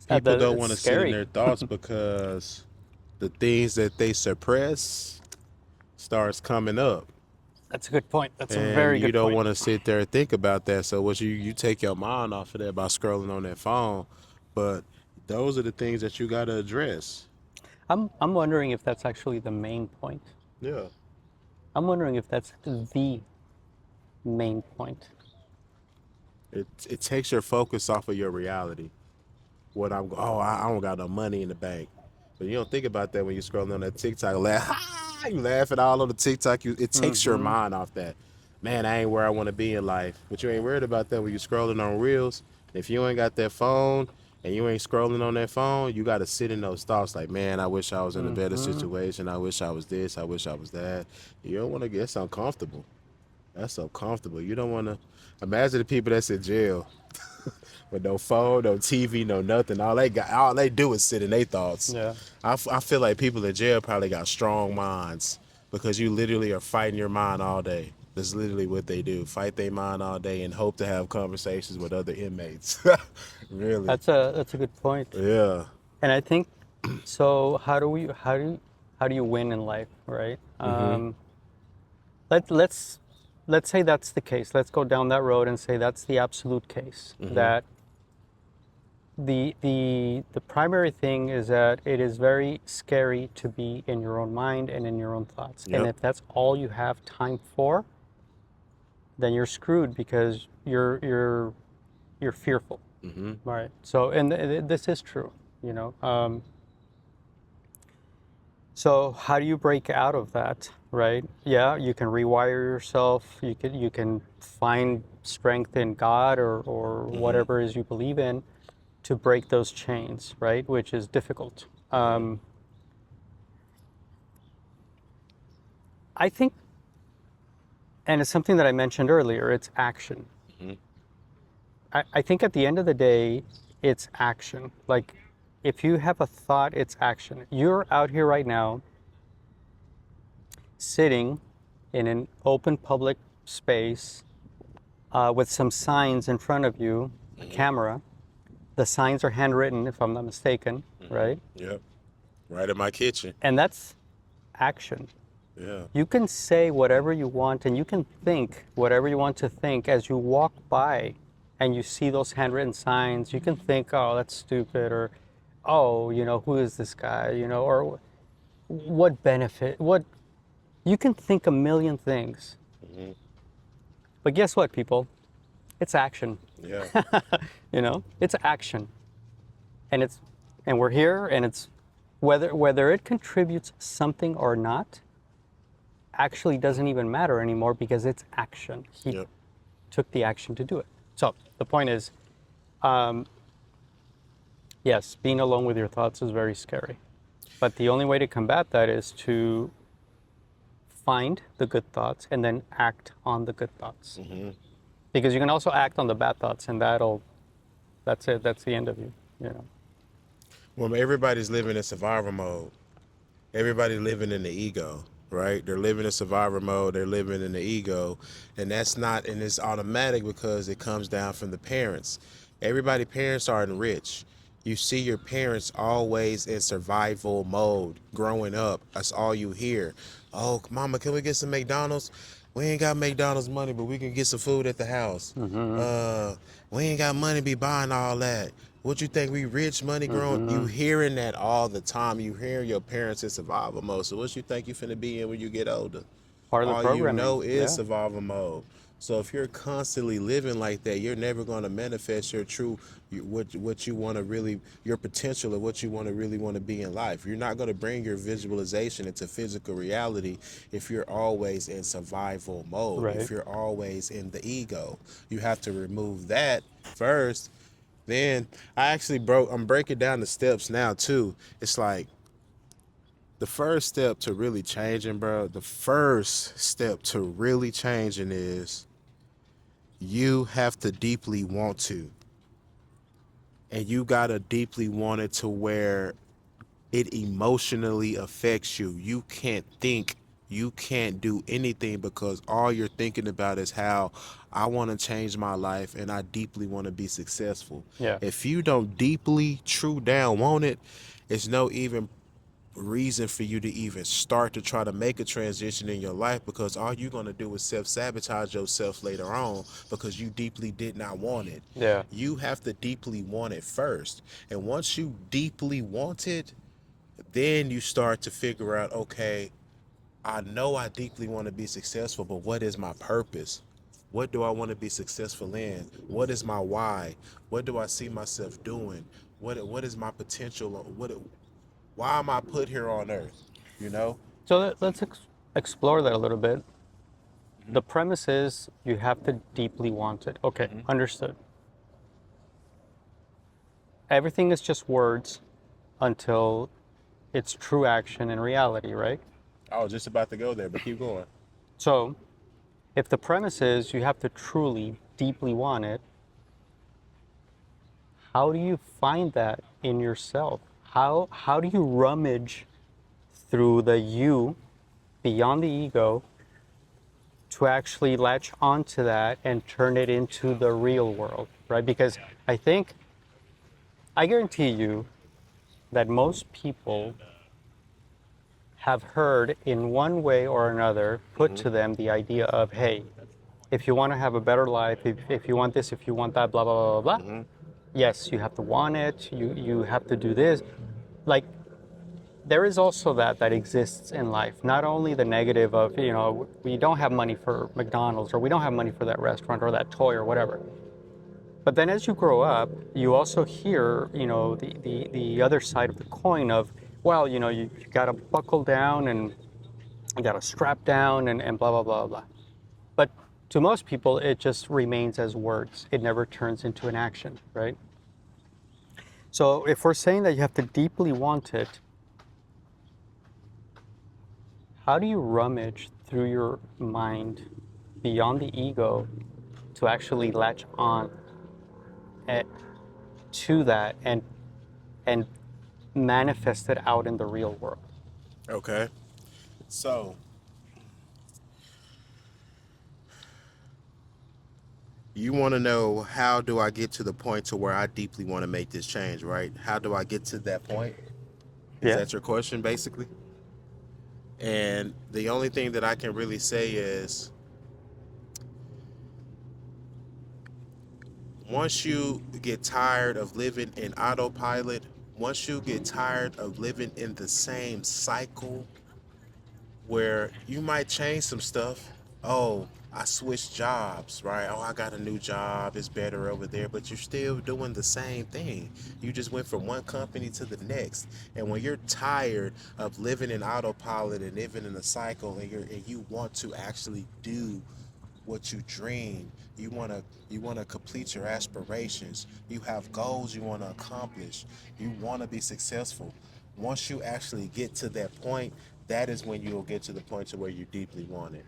People don't It's want to sit in scary. their thoughts because the things that they suppress starts coming up. That's a good point. That's a And very you good don't point. want to sit there and think about that. So what you take your mind off of that by scrolling on that phone. But those are the things that you got to address. I'm wondering if that's actually the main point. Yeah. I'm wondering if that's the main point. It takes your focus off of your reality. I don't got no money in the bank. But you don't think about that when you're scrolling on that TikTok. You laughing all on the TikTok. It takes your Mm-hmm. mind off that. Man, I ain't where I want to be in life. But you ain't worried about that when you're scrolling on reels. If you ain't got that phone and you ain't scrolling on that phone, you got to sit in those thoughts like, man, I wish I was in a better Mm-hmm. situation. I wish I was this. I wish I was that. You don't want to get uncomfortable. That's uncomfortable. You don't want to imagine the people that's in jail with no phone, no TV, no nothing. All they do is sit in their thoughts. Yeah. I feel like people in jail probably got strong minds because you literally are fighting your mind all day. That's literally what they do. Fight their mind all day and hope to have conversations with other inmates. Really. That's a good point. Yeah. And I think so. How do you win in life, right? Mhm. Let's say that's the case. Let's go down that road and say that's the absolute case. Mhm. That the primary thing is that it is very scary to be in your own mind and in your own thoughts. And Yep. if that's all you have time for, then you're screwed because you're fearful. Mhm. Right. So, and this is true, you know. So how do you break out of that, right? Yeah, you can rewire yourself. You can find strength in God or Mhm. whatever it is you believe in to break those chains, right? Which is difficult. Mhm. I think, and it's something that I mentioned earlier. It's action. Mhm. I think at the end of the day, it's action. Like, if you have a thought, it's action. You're out here right now, sitting in an open public space with some signs in front of you a camera. The signs are handwritten, if I'm not mistaken, right? Yep. Right in my kitchen. And that's action. Yeah. You can say whatever you want and you can think whatever you want to think as you walk by and you see those handwritten signs. You can think, oh, that's stupid, or, oh, who is this guy, or what benefit, you can think a million things. But guess what, people? It's action. Yeah. It's action. And we're here, and it's whether it contributes something or not actually doesn't even matter anymore because it's action. He Yep. took the action to do it. So the point is, yes, being alone with your thoughts is very scary. But the only way to combat that is to find the good thoughts and then act on the good thoughts. Because you can also act on the bad thoughts, and that's it. That's the end of you. Well, everybody's living in survival mode. Everybody living in the ego, right? They're living in survivor mode. They're living in the ego, and and it's automatic because it comes down from the parents. Parents aren't rich. You see your parents always in survival mode growing up. That's all you hear. Oh, mama, can we get some McDonald's? We ain't got McDonald's money, but we can get some food at the house. We ain't got money to be buying all that. What you think, we rich, money growing? You hearing that all the time. You hearing your parents in survival mode. So what you think you finna be in when you get older? Part of the All you programming. know is Yeah. survival mode. So if you're constantly living like that, you're never going to manifest your true, what you want to really, your potential of what you really want to be in life. You're not going to bring your visualization into physical reality if you're always in survival mode. Right. If you're always in the ego, you have to remove that first. Then I'm breaking down the steps now too. It's like the first step to really changing, bro. The first step to really changing is you have to deeply want to. And you gotta deeply want it to where it emotionally affects you. You can't think, you can't do anything because all you're thinking about is how I want to change my life and I deeply want to be successful. Yeah. If you don't deeply, true down want it, it's no even reason for you to even start to try to make a transition in your life because all you're going to do is self-sabotage yourself later on because you deeply did not want it. Yeah. You have to deeply want it first. And once you deeply want it, then you start to figure out, okay, I know I deeply want to be successful, but what is my purpose? What do I want to be successful in? What is my why? What do I see myself doing? What is my potential? Why am I put here on earth? You know? So let's explore that a little bit. The premise is you have to deeply want it. Okay, understood. Everything is just words until it's true action and reality, right? I was just about to go there, but keep going. So if the premise is you have to truly, deeply want it, how do you find that in yourself? How do you rummage through the you beyond the ego to actually latch onto that and turn it into the real world, right? Because I guarantee you that most people have heard in one way or another put to them the idea of, hey, if you want to have a better life, if you want this, if you want that, blah, blah, blah, blah, yes, you have to want it, you have to do this. Like, there is also that exists in life. Not only the negative of, we don't have money for McDonald's, or we don't have money for that restaurant or that toy or whatever. But then as you grow up, you also hear, the other side of the coin of, well, you got to buckle down and you got to strap down and blah, blah, blah, blah. But to most people, it just remains as words. It never turns into an action, right? So if we're saying that you have to deeply want it, how do you rummage through your mind beyond the ego to actually latch on to that and manifest it out in the real world? Okay. So You want to know, how do I get to the point to where I deeply want to make this change, right? How do I get to that point? Is Yeah. that your question, basically? And the only thing that I can really say is, once you get tired of living in autopilot, once you get tired of living in the same cycle where you might change some stuff. Oh, I switched jobs, right? Oh, I got a new job. It's better over there, but you're still doing the same thing. You just went from one company to the next. And when you're tired of living in autopilot and living in a cycle, and you want to actually do what you dream, you want to complete your aspirations, you have goals you want to accomplish, you want to be successful. Once you actually get to that point, that is when you'll get to the point to where you deeply want it.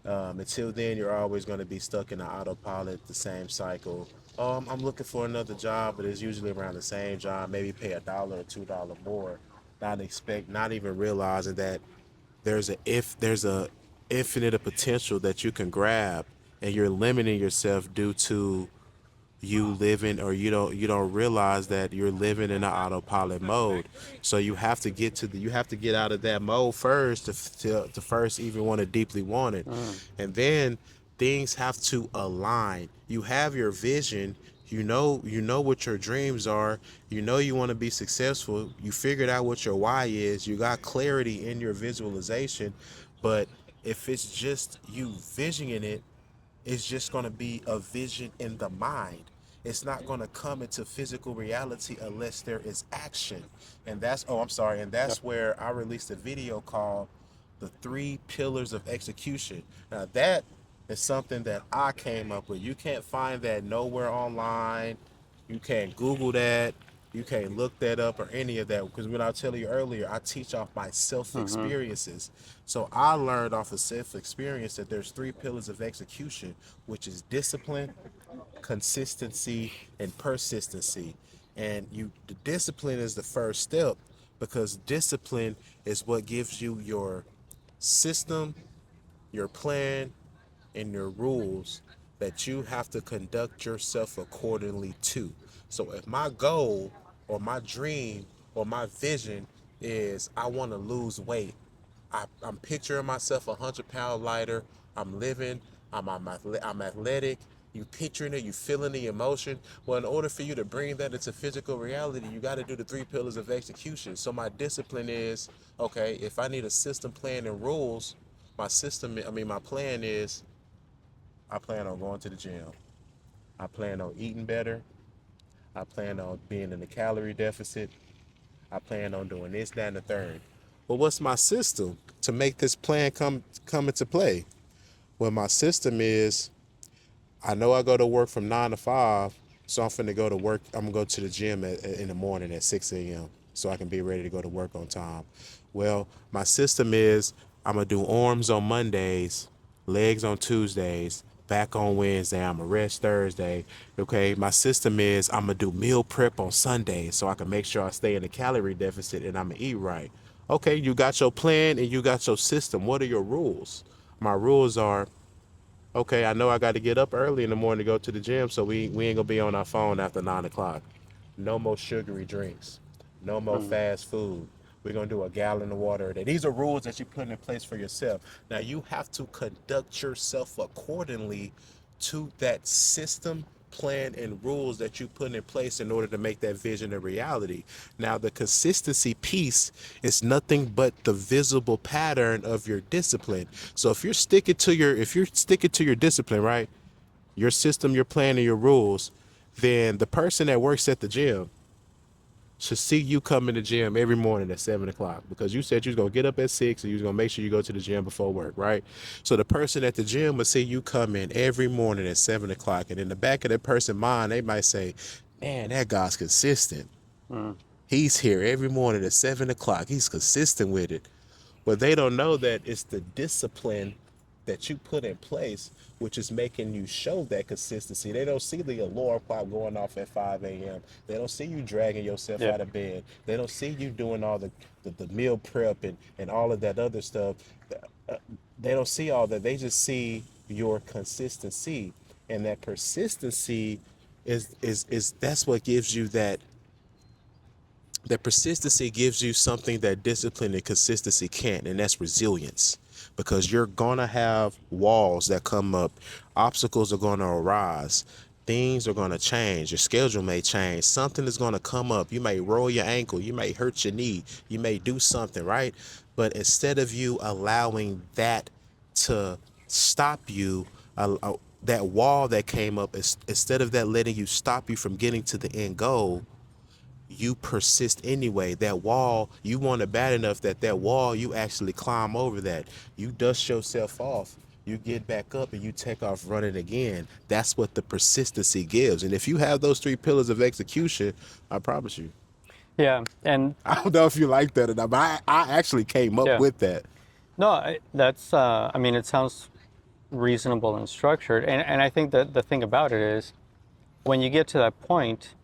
Until then, you're always going to be stuck in the autopilot, the same cycle. I'm looking for another job, but it's usually around the same job, maybe pay $1 or $2 more. Not even realizing that there's a infinite of potential that you can grab, and you're limiting yourself due to you living, or you don't realize that you're living in an autopilot mode. So you have to get out of that mode first to first even want to deeply want it. Mm. And then things have to align. You have your vision, you know what your dreams are, you want to be successful, you figured out what your why is, you got clarity in your visualization. But if it's just you visioning it, it's just going to be a vision in the mind. It's not going to come into physical reality unless there is action. And that's, oh, I'm sorry. And Yep. that's where I released a video called The Three Pillars of Execution. Now, that is something that I came up with. You can't find that nowhere online. You can't Google that. You can't look that up or any of that, because what I was telling you earlier, I teach off my self Mm-hmm. experiences. So I learned off of self experience that there's three pillars of execution, which is discipline, consistency, and persistency. And the discipline is the first step, because discipline is what gives you your system, your plan, and your rules that you have to conduct yourself accordingly to. So if my goal or my dream or my vision is I want to lose weight, I'm picturing myself 100-pound lighter. I'm living. I'm athletic. You picturing it. You feeling the emotion. Well, in order for you to bring that into physical reality, you got to do the three pillars of execution. So my discipline is, okay. If I need a system, plan, and rules, my plan is, I plan on going to the gym. I plan on eating better. I plan on being in a calorie deficit. I plan on doing this, that, and the third. Well, what's my system to make this plan come into play? Well, my system is, I know I go to work from 9 to 5, so I'm finna go to work. I'm gonna go to the gym in the morning at 6 a.m. so I can be ready to go to work on time. Well, my system is, I'm gonna do arms on Mondays, legs on Tuesdays, back on Wednesday. I'm gonna rest Thursday. Okay, my system is, I'm gonna do meal prep on Sundays so I can make sure I stay in a calorie deficit and I'm gonna eat right. Okay, you got your plan and you got your system. What are your rules? My rules are, okay, I know I got to get up early in the morning to go to the gym, so we ain't gonna be on our phone after 9 o'clock. No more sugary drinks. No more Mm. fast food. We're gonna do a gallon of water a day. These are rules that you put in place for yourself. Now you have to conduct yourself accordingly to that system, plan, and rules that you put in place in order to make that vision a reality. Now the consistency piece is nothing but the visible pattern of your discipline. So if you're sticking to your discipline, right? Your system, your plan, and your rules, then the person that works at the gym should see you come in the gym every morning at 7 o'clock, because you said you was gonna get up at 6 and you was gonna make sure you go to the gym before work, right? So the person at the gym will see you come in every morning at 7 o'clock, and in the back of that person's mind, they might say, "Man, that guy's consistent. Mm. He's here every morning at 7 o'clock. He's consistent with it." But they don't know that it's the discipline that you put in place, which is making you show that consistency. They don't see the alarm clock going off at 5 a.m. They don't see you dragging yourself Yeah. out of bed. They don't see you doing all the meal prep and all of that other stuff. Uh, They don't see all that. They just see your consistency. And that persistency is that's what gives you that persistency gives you something that discipline and consistency can't, and that's resilience. Because you're gonna have walls that come up, obstacles are gonna arise, things are gonna change, your schedule may change, something is gonna come up. You may roll your ankle, you may hurt your knee, you may do something, right? But instead of you allowing that to stop you, that wall that came up, instead of that letting you stop you from getting to the end goal, you persist anyway. That wall, you want it bad enough that that wall, you actually climb over that. You dust yourself off. You get back up and you take off running again. That's what the persistency gives. And if you have those three pillars of execution, I promise you. Yeah, and I don't know if you like that or not, but I actually came up yeah, with that. no, that's. I mean, it sounds reasonable and structured, and I think that the thing about it is, when you get to that point,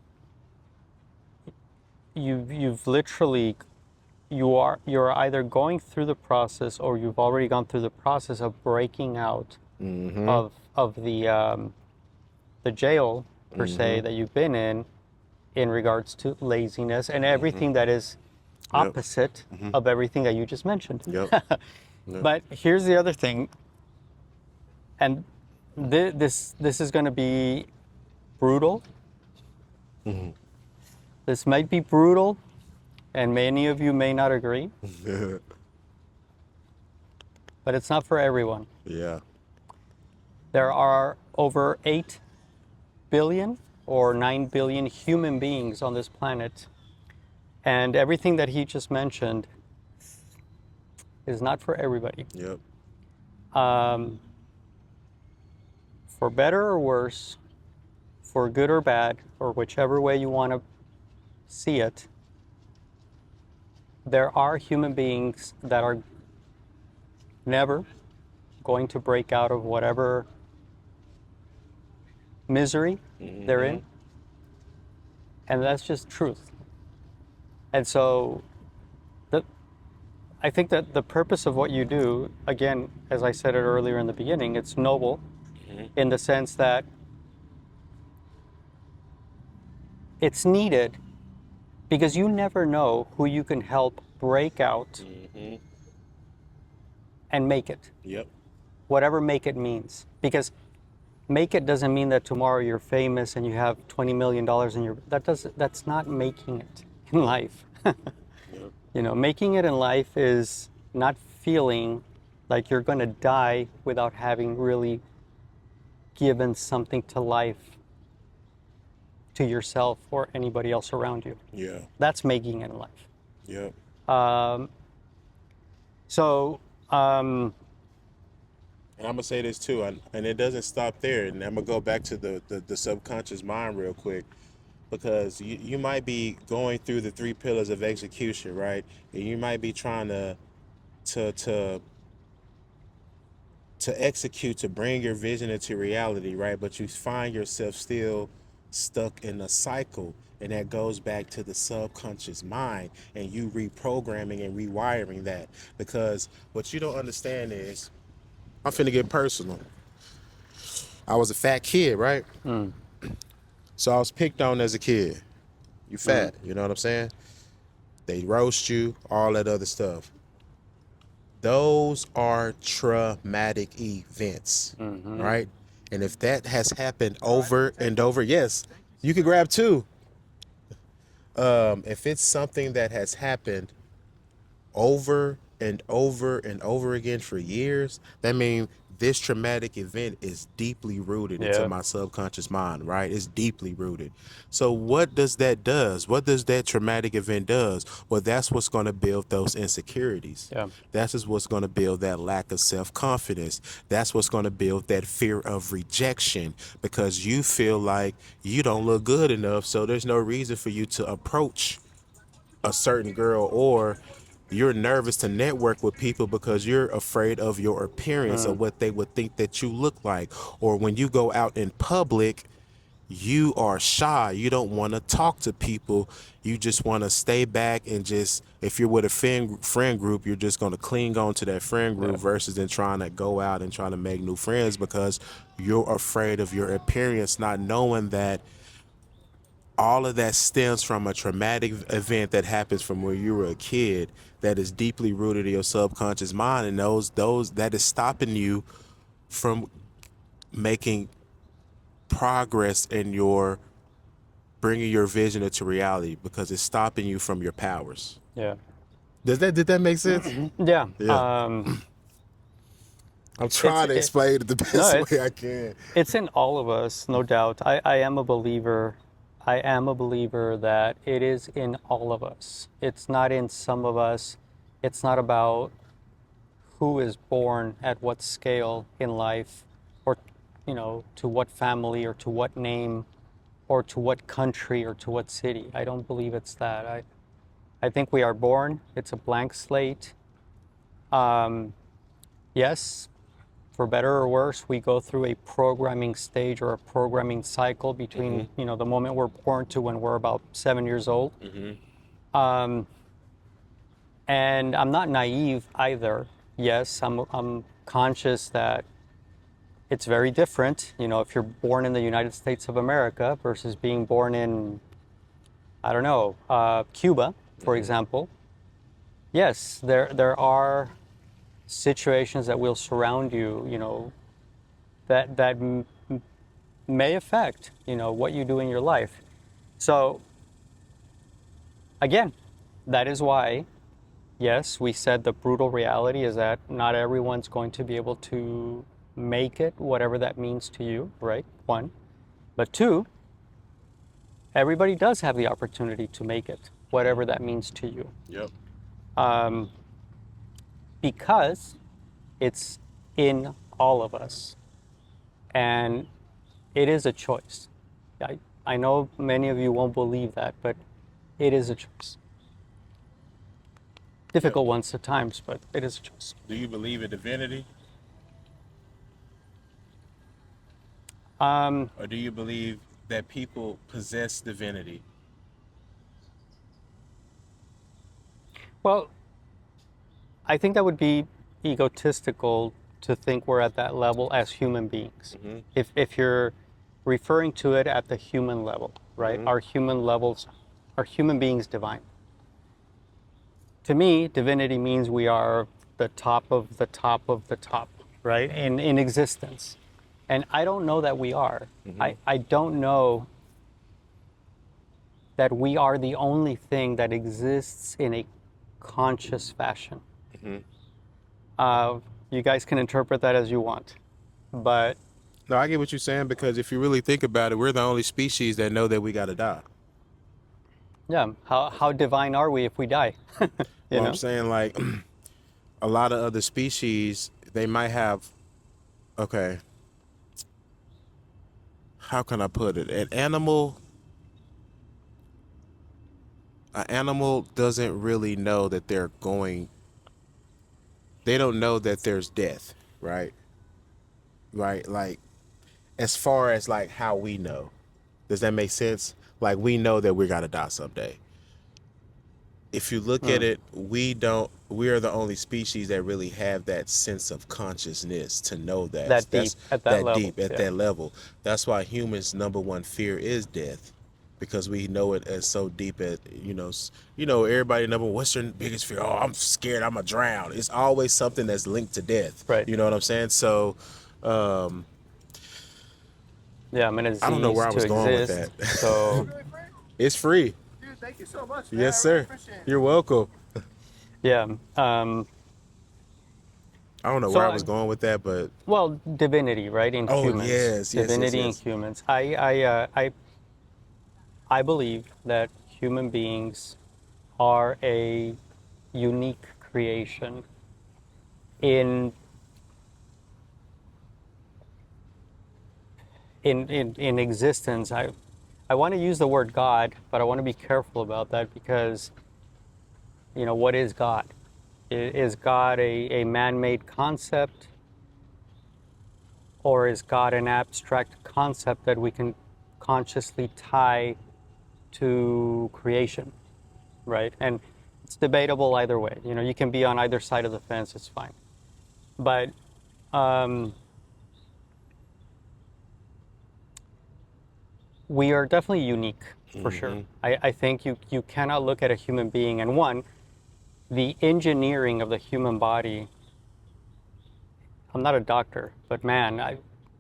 you've literally you're either going through the process or you've already gone through the process of breaking out of the jail per se that you've been in regards to laziness and everything that is Yep. opposite of everything that you just mentioned. Yep. Yep. But here's the other thing, and this is going to be brutal. This might be brutal, and many of you may not agree, but it's not for everyone. Yeah. There are over 8 billion or 9 billion human beings on this planet, and everything that he just mentioned is not for everybody. Yep. For better or worse, for good or bad, or whichever way you want to see it, there are human beings that are never going to break out of whatever misery they're in. And that's just truth. And so I think that the purpose of what you do, again, as I said it earlier in the beginning, it's noble in the sense that it's needed because you never know who you can help break out and make it, Yep. whatever make it means. Because make it doesn't mean that tomorrow you're famous and you have $20 million in your, that's not making it in life. You know, making it in life is not feeling like you're going to die without having really given something to life to yourself or anybody else around you. Yeah. That's making it in life. Yep. So, And I'm gonna say this too, and it doesn't stop there. And I'm gonna go back to the subconscious mind real quick, because you might be going through the three pillars of execution, right? And you might be trying to to to execute, to bring your vision into reality, right? But you find yourself still stuck in a cycle, and that goes back to the subconscious mind, and you reprogramming and rewiring that. Because what you don't understand is, I'm finna get personal. I was a fat kid, right? So I was picked on as a kid. You fat, you know what I'm saying? They roast you, all that other stuff. Those are traumatic events, right? And if that has happened over and over, yes, you can grab two. If it's something that has happened over and over and over again for years, that means this traumatic event is deeply rooted into yeah, my subconscious mind, right? It's deeply rooted. So what does that does? What does that traumatic event does? Well, that's what's going to build those insecurities. yeah, That's just what's going to build that lack of self-confidence. That's what's going to build that fear of rejection, because you feel like you don't look good enough, so there's no reason for you to approach a certain girl, or you're nervous to network with people because you're afraid of your appearance or what they would think that you look like. Or when you go out in public, you are shy. You don't want to talk to people. You just want to stay back and just, if you're with a friend group, you're just going to cling on to that friend Yeah. group versus then trying to go out and trying to make new friends because you're afraid of your appearance, not knowing that all of that stems from a traumatic event that happens from when you were a kid that is deeply rooted in your subconscious mind, and those that is stopping you from making progress in your bringing your vision into reality because it's stopping you from your powers. Yeah. Did that make sense? Yeah. Yeah. I'm It's trying to it, explain it the no, best way I can. it's in all of us, no doubt. I am a believer. I am a believer that it is in all of us. It's not in some of us. It's not about who is born at what scale in life, or to what family, or to what name, or to what country, or to what city. I don't believe it's that. I think we are born. It's a blank slate. Yes, for better or worse, we go through a programming stage or a programming cycle between the moment we're born to when we're about 7 years old. And I'm not naive either. Yes, I'm conscious that it's very different. If you're born in the United States of America versus being born in, I don't know, Cuba, for example. Yes, there are situations that will surround you, that may affect, what you do in your life. So again, that is why, yes, we said the brutal reality is that not everyone's going to be able to make it, whatever that means to you, right? One. But two, everybody does have the opportunity to make it, whatever that means to you. Yep. Because it's in all of us. And it is a choice. I know many of you won't believe that, but it is a choice. Yep. Difficult ones at times, but it is a choice. Do you believe in divinity? Or do you believe that people possess divinity? Well, I think that would be egotistical to think we're at that level as human beings. If you're referring to it at the human level, right? Are human beings divine? To me, divinity means we are the top of the top of the top, right? In existence. And I don't know that we are. I don't know that we are the only thing that exists in a conscious fashion. You guys can interpret that as you want. But No, I get what you're saying because if you really think about it, we're the only species that know that we got to die. yeah, how divine are we if we die? you Well, I'm know? saying like a lot of other species, they might have, okay, how can I put it? An animal doesn't really know that they don't know that there's death, right? Right? Like, as far as like how we know, does that make sense? Like, we know that we're going to die someday. If you look at it, we are the only species that really have that sense of consciousness to know that. That deep That's at that that level. deep at Yeah. that level. That's why humans' number one fear is death, because we know it as so deep at, everybody number, what's your biggest fear? Oh, I'm scared I'm gonna drown. It's always something that's linked to death. Right. You know what I'm saying? So Yeah, I'm in a I don't know where Z's I to was going with exist. that. So It's free. Dude, thank you so much, man. Yes, I really sir. appreciate it. You're welcome. yeah. I don't know So where I was going with that, but well, divinity, right? In oh humans, yes. divinity in humans. I believe that human beings are a unique creation in in existence. I want to use the word God, but I want to be careful about that because what is God? Is God a man-made concept, or is God an abstract concept that we can consciously tie to creation, right? And it's debatable either way. You know, you can be on either side of the fence, it's fine. But um, we are definitely unique, for sure. Mm-hmm. I think you cannot look at a human being, and one, the engineering of the human body. I'm not a doctor, but man,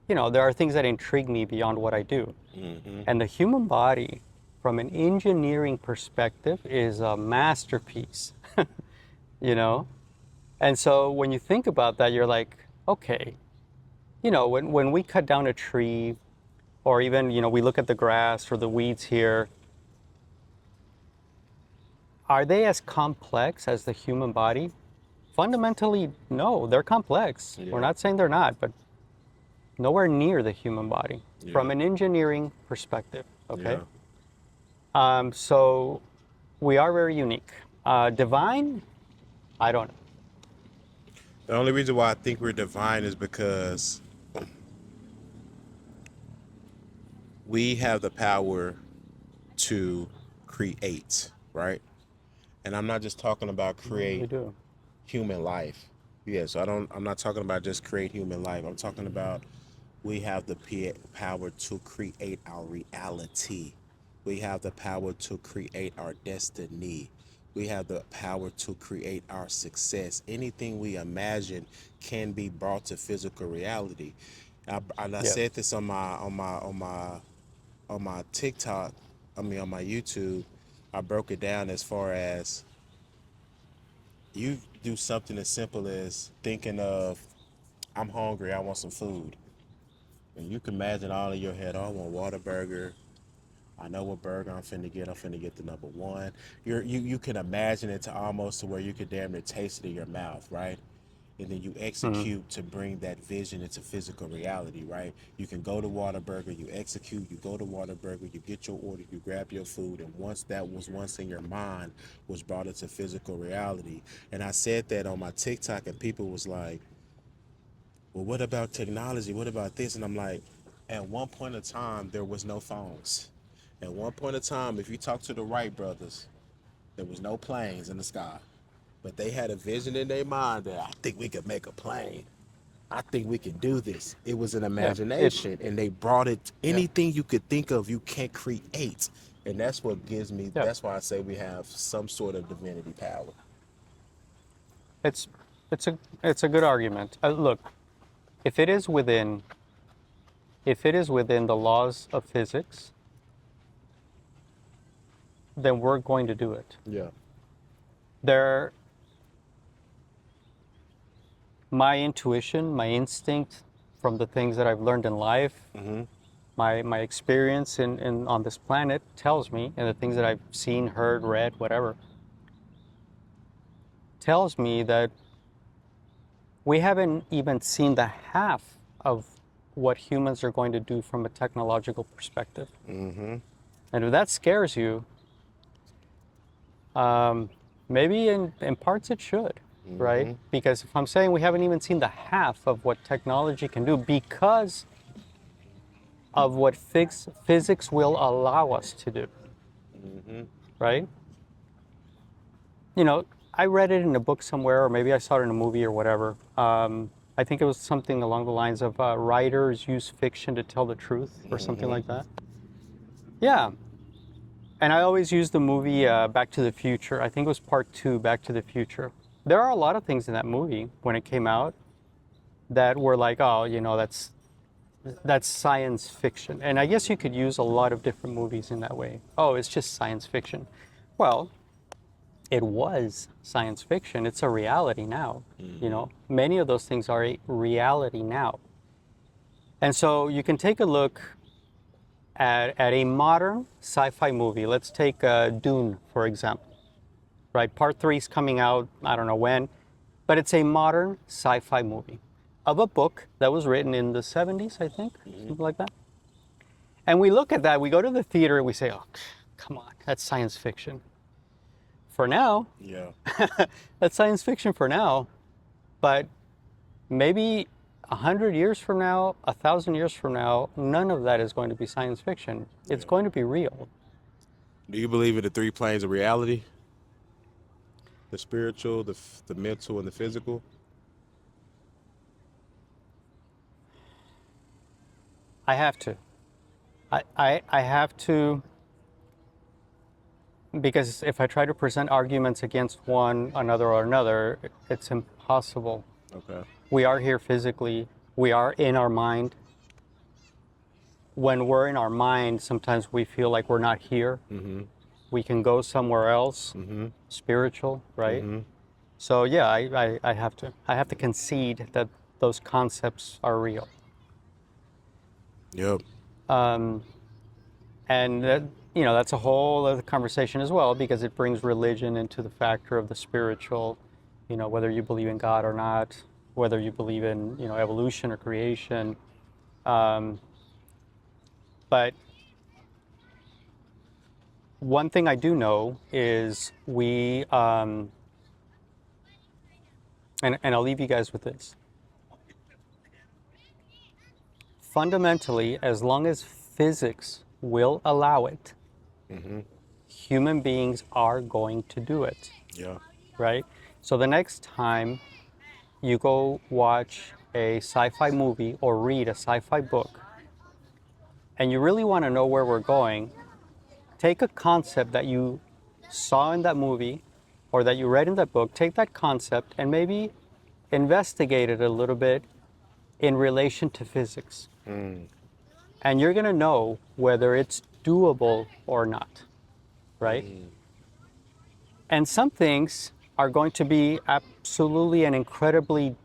there are things that intrigue me beyond what I do. Mm-hmm. And the human body, from an engineering perspective, is a masterpiece, you know? And so when you think about that, you're like, okay, when we cut down a tree, or even, we look at the grass or the weeds here, are they as complex as the human body? Fundamentally, no, they're complex. We're Yeah. not saying they're not, but nowhere near the human body Yeah. from an engineering perspective, okay? Yeah. So we are very unique. Divine, I don't know. The only reason why I think we're divine is because we have the power to create, right? And I'm not just talking about We create do. human life. Yeah, so I'm not talking about just create human life. I'm talking about we have the power to create our reality. We have the power to create our destiny. We have the power to create our success. Anything we imagine can be brought to physical reality. I Yes. said this on my TikTok. I mean on my YouTube. I broke it down as far as you do something as simple as thinking of, I'm hungry, I want some food. And you can imagine all in your head, oh, I want Whataburger. I know what burger I'm finna get. I'm finna get the number one. You can imagine it to almost to where you could damn near taste it in your mouth, right? And then you Hmm. execute to bring that vision into physical reality, right? You can go to Whataburger, you execute, you go to Whataburger, you get your order, you grab your food, and once that was once in your mind was brought into physical reality. And I said that on my TikTok, and people was like, well, what about technology? What about this? And I'm like, at one point in time, there was no phones. At one point in time, if you talk to the Wright brothers, there was no planes in the sky. But they had a vision in their mind that I think we could make a plane. I think we can do this. It was an Yeah. It. imagination, and they brought it. Yeah. Anything you could think of, you can create, and that's what gives me. Yeah. That's why I say we have some sort of divinity power. It's. It's a good argument. Look, if it is within, the laws of physics, then we're going to do it. Yeah. There, my intuition, my instinct, from the things that I've learned in life, Mm-hmm. my experience in on this planet tells me, and the things that I've seen, heard, read, whatever, tells me that we haven't even seen the half of what humans are going to do from a technological perspective. Mm-hmm. And if that scares you, maybe in parts it should, right? Mm-hmm. Because if I'm saying we haven't even seen the half of what technology can do because of what physics will allow us to do, Mm-hmm. right? You know, I read it in a book somewhere, or maybe I saw it in a movie or whatever. I think it was something along the lines of writers use fiction to tell the truth, or something Mm-hmm. like that. Yeah, and I always use the movie Back to the Future. I think it was part two, Back to the Future. There are a lot of things in that movie when it came out that were like, oh, that's science fiction. And I guess you could use a lot of different movies in that way. Oh, it's just science fiction. Well, it was science fiction. It's a reality now. Mm-hmm. Many of those things are a reality now. And so you can take a look at a modern sci-fi movie. Let's take Dune, for example. Right, part three is coming out, I don't know when, but it's a modern sci-fi movie of a book that was written in the 70s, I think, Mm-hmm. something like that. And we look at that, we go to the theater and we say, oh, come on, that's science fiction. For now, Yeah. that's science fiction for now, but maybe 100 years from now, 1,000 years from now, none of that is going to be science fiction. It's going to be real. Do you believe in the three planes of reality? The spiritual, the mental, and the physical? I have to. I have to, because if I try to present arguments against one, another, or another, it's impossible. Okay. We are here physically. We are in our mind. When we're in our mind, sometimes we feel like we're not here. Mm-hmm. We can go somewhere else, Mm-hmm. spiritual, right? Mm-hmm. So yeah, I have to. I have to concede that those concepts are real. Yep. And that, that's a whole other conversation as well, because it brings religion into the factor of the spiritual, whether you believe in God or not, whether you believe in, evolution or creation. But one thing I do know is and I'll leave you guys with this. Fundamentally, as long as physics will allow it, Mm-hmm. human beings are going to do it, Yeah. right? So the next time you go watch a sci-fi movie or read a sci-fi book, and you really want to know where we're going, take a concept that you saw in that movie or that you read in that book, take that concept and maybe investigate it a little bit in relation to physics. Mm. And you're going to know whether it's doable or not, right? And some things are going to be absolutely and incredibly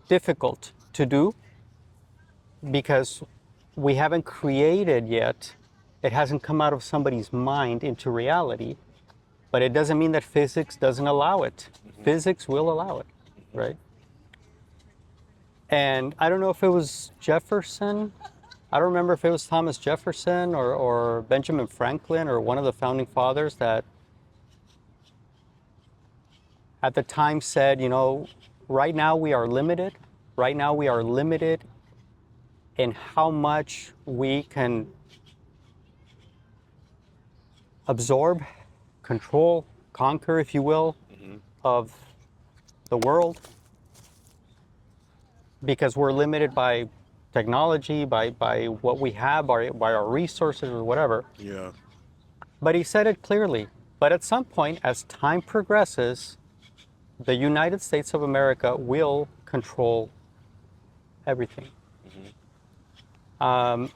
difficult to do because we haven't created yet, it hasn't come out of somebody's mind into reality, but it doesn't mean that physics doesn't allow it. Physics will allow it, right? And I don't know if it was Jefferson, I don't remember if it was Thomas Jefferson or Benjamin Franklin or one of the founding fathers that at the time said, right now we are limited. Right now we are limited in how much we can absorb, control, conquer, if you will, of the world, because we're limited by technology, by what we have, by our resources or whatever. Yeah. But he said it clearly. But at some point, as time progresses, the United States of America will control everything. Now,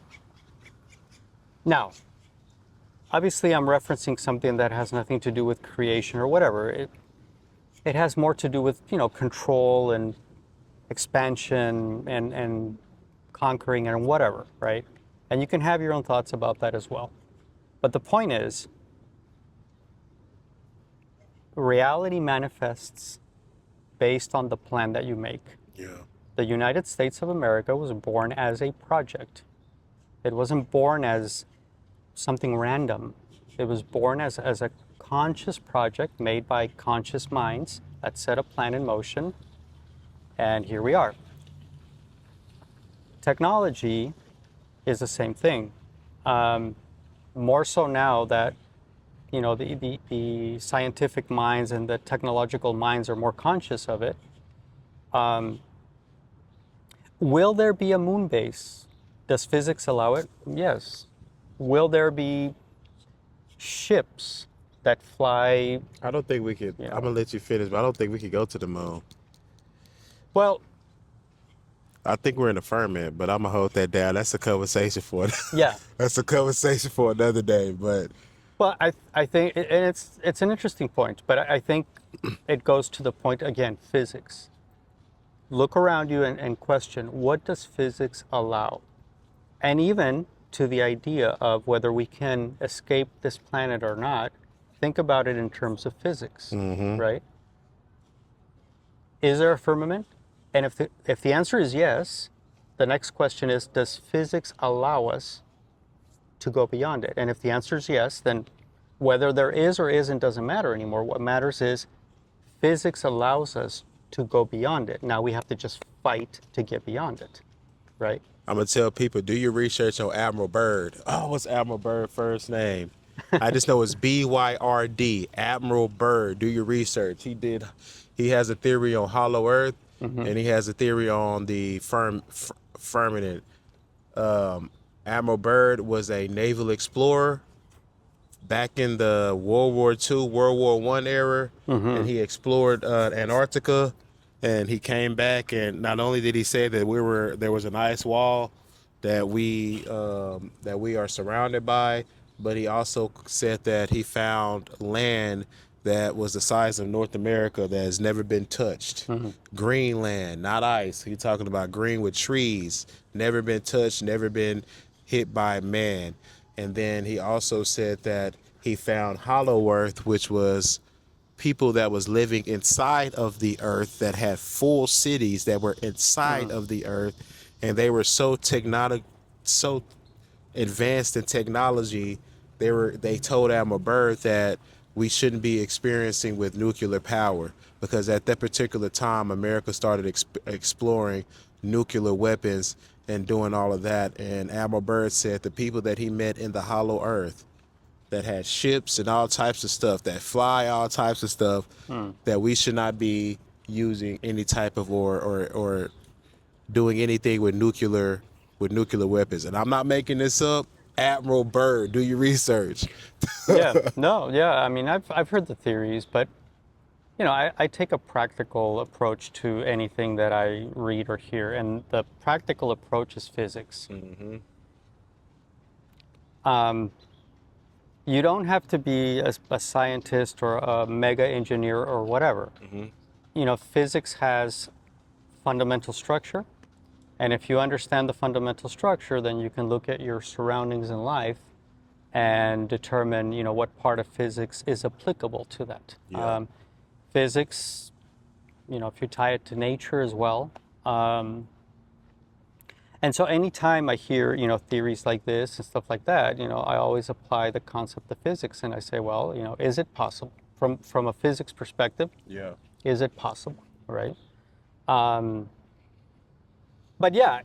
obviously, I'm referencing something that has nothing to do with creation or whatever. It has more to do with, control and expansion and conquering and whatever, right? And you can have your own thoughts about that as well. But the point is, reality manifests based on the plan that you make. Yeah. The United States of America was born as a project. It wasn't born as something random. It was born as a conscious project made by conscious minds that set a plan in motion, and here we are. Technology is the same thing. More so now that the scientific minds and the technological minds are more conscious of it. Will there be a moon base? Does physics allow it? Yes. Will there be ships that fly? I don't think we could. Yeah. I'm gonna let you finish, but I don't think we could go to the moon. Well, I think we're in the firmament, but I'm gonna hold that down. That's a conversation for. yeah. That's a conversation for another day. But Well, I think, and it's an interesting point, but I think it goes to the point again, physics. Look around you and question, what does physics allow? And even to the idea of whether we can escape this planet or not, think about it in terms of physics, right? Is there a firmament? And if the answer is yes, the next question is, does physics allow us to go beyond it? And if the answer is yes, then whether there is or isn't doesn't matter anymore. What matters is physics allows us to go beyond it. Now we have to just fight to get beyond it, right? I'm gonna tell people, do your research on Admiral Byrd. Oh, what's Admiral Byrd's first name? I just know it's Byrd. Admiral Byrd. Do your research. He has a theory on hollow Earth, and he has a theory on the firmament. Admiral Byrd was a naval explorer back in the World War II, World War One era, and he explored Antarctica, and he came back, and not only did he say that there was an ice wall that we are surrounded by, but he also said that he found land that was the size of North America that has never been touched. Greenland, not ice. He's talking about green with trees, never been touched, never been hit by man. And then he also said that he found hollow earth, which was people that was living inside of the earth that had full cities that were inside of the earth, and they were so advanced in technology. They told Admiral Byrd that we shouldn't be experiencing with nuclear power, because at that particular time America started exploring nuclear weapons and doing all of that. And Admiral Byrd said the people that he met in the hollow earth that had ships and all types of stuff that fly, all types of stuff, that we should not be using any type of or doing anything with nuclear weapons. And I'm not making this up. Admiral Byrd, do your research. Yeah, no, yeah. I mean, I've heard the theories, but you know, I take a practical approach to anything that I read or hear, and the practical approach is physics. You don't have to be a scientist or a mega engineer or whatever. You know, physics has fundamental structure, and if you understand the fundamental structure, then you can look at your surroundings in life and determine, you know, what part of physics is applicable to that. Yeah. Physics, you know, if you tie it to nature as well. And so anytime I hear, you know, theories like this and stuff like that, you know, I always apply the concept of physics, and I say, well, you know, is it possible from a physics perspective? Yeah. Is it possible, right? But yeah,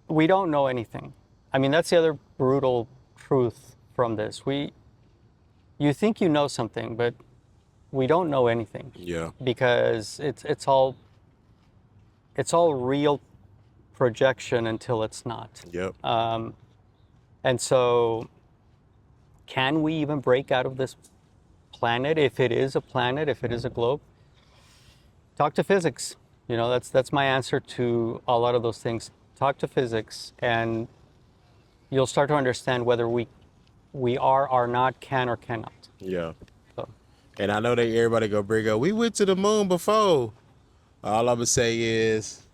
we don't know anything. I mean, that's the other brutal truth from this. You think you know something, but we don't know anything. Yeah. Because it's all real projection until it's not. Yep. And so, can we even break out of this planet, if it is a planet, if it is a globe? Talk to physics. You know, that's my answer to a lot of those things. Talk to physics, and you'll start to understand whether we are not, can or cannot. Yeah. So, And I know that everybody go bring up, we went to the moon before. All I'm gonna say is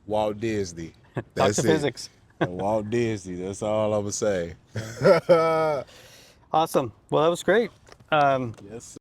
Walt Disney. talk That's to it. physics. Walt Disney. That's all I'm gonna say. Awesome. Well, that was great. Yes.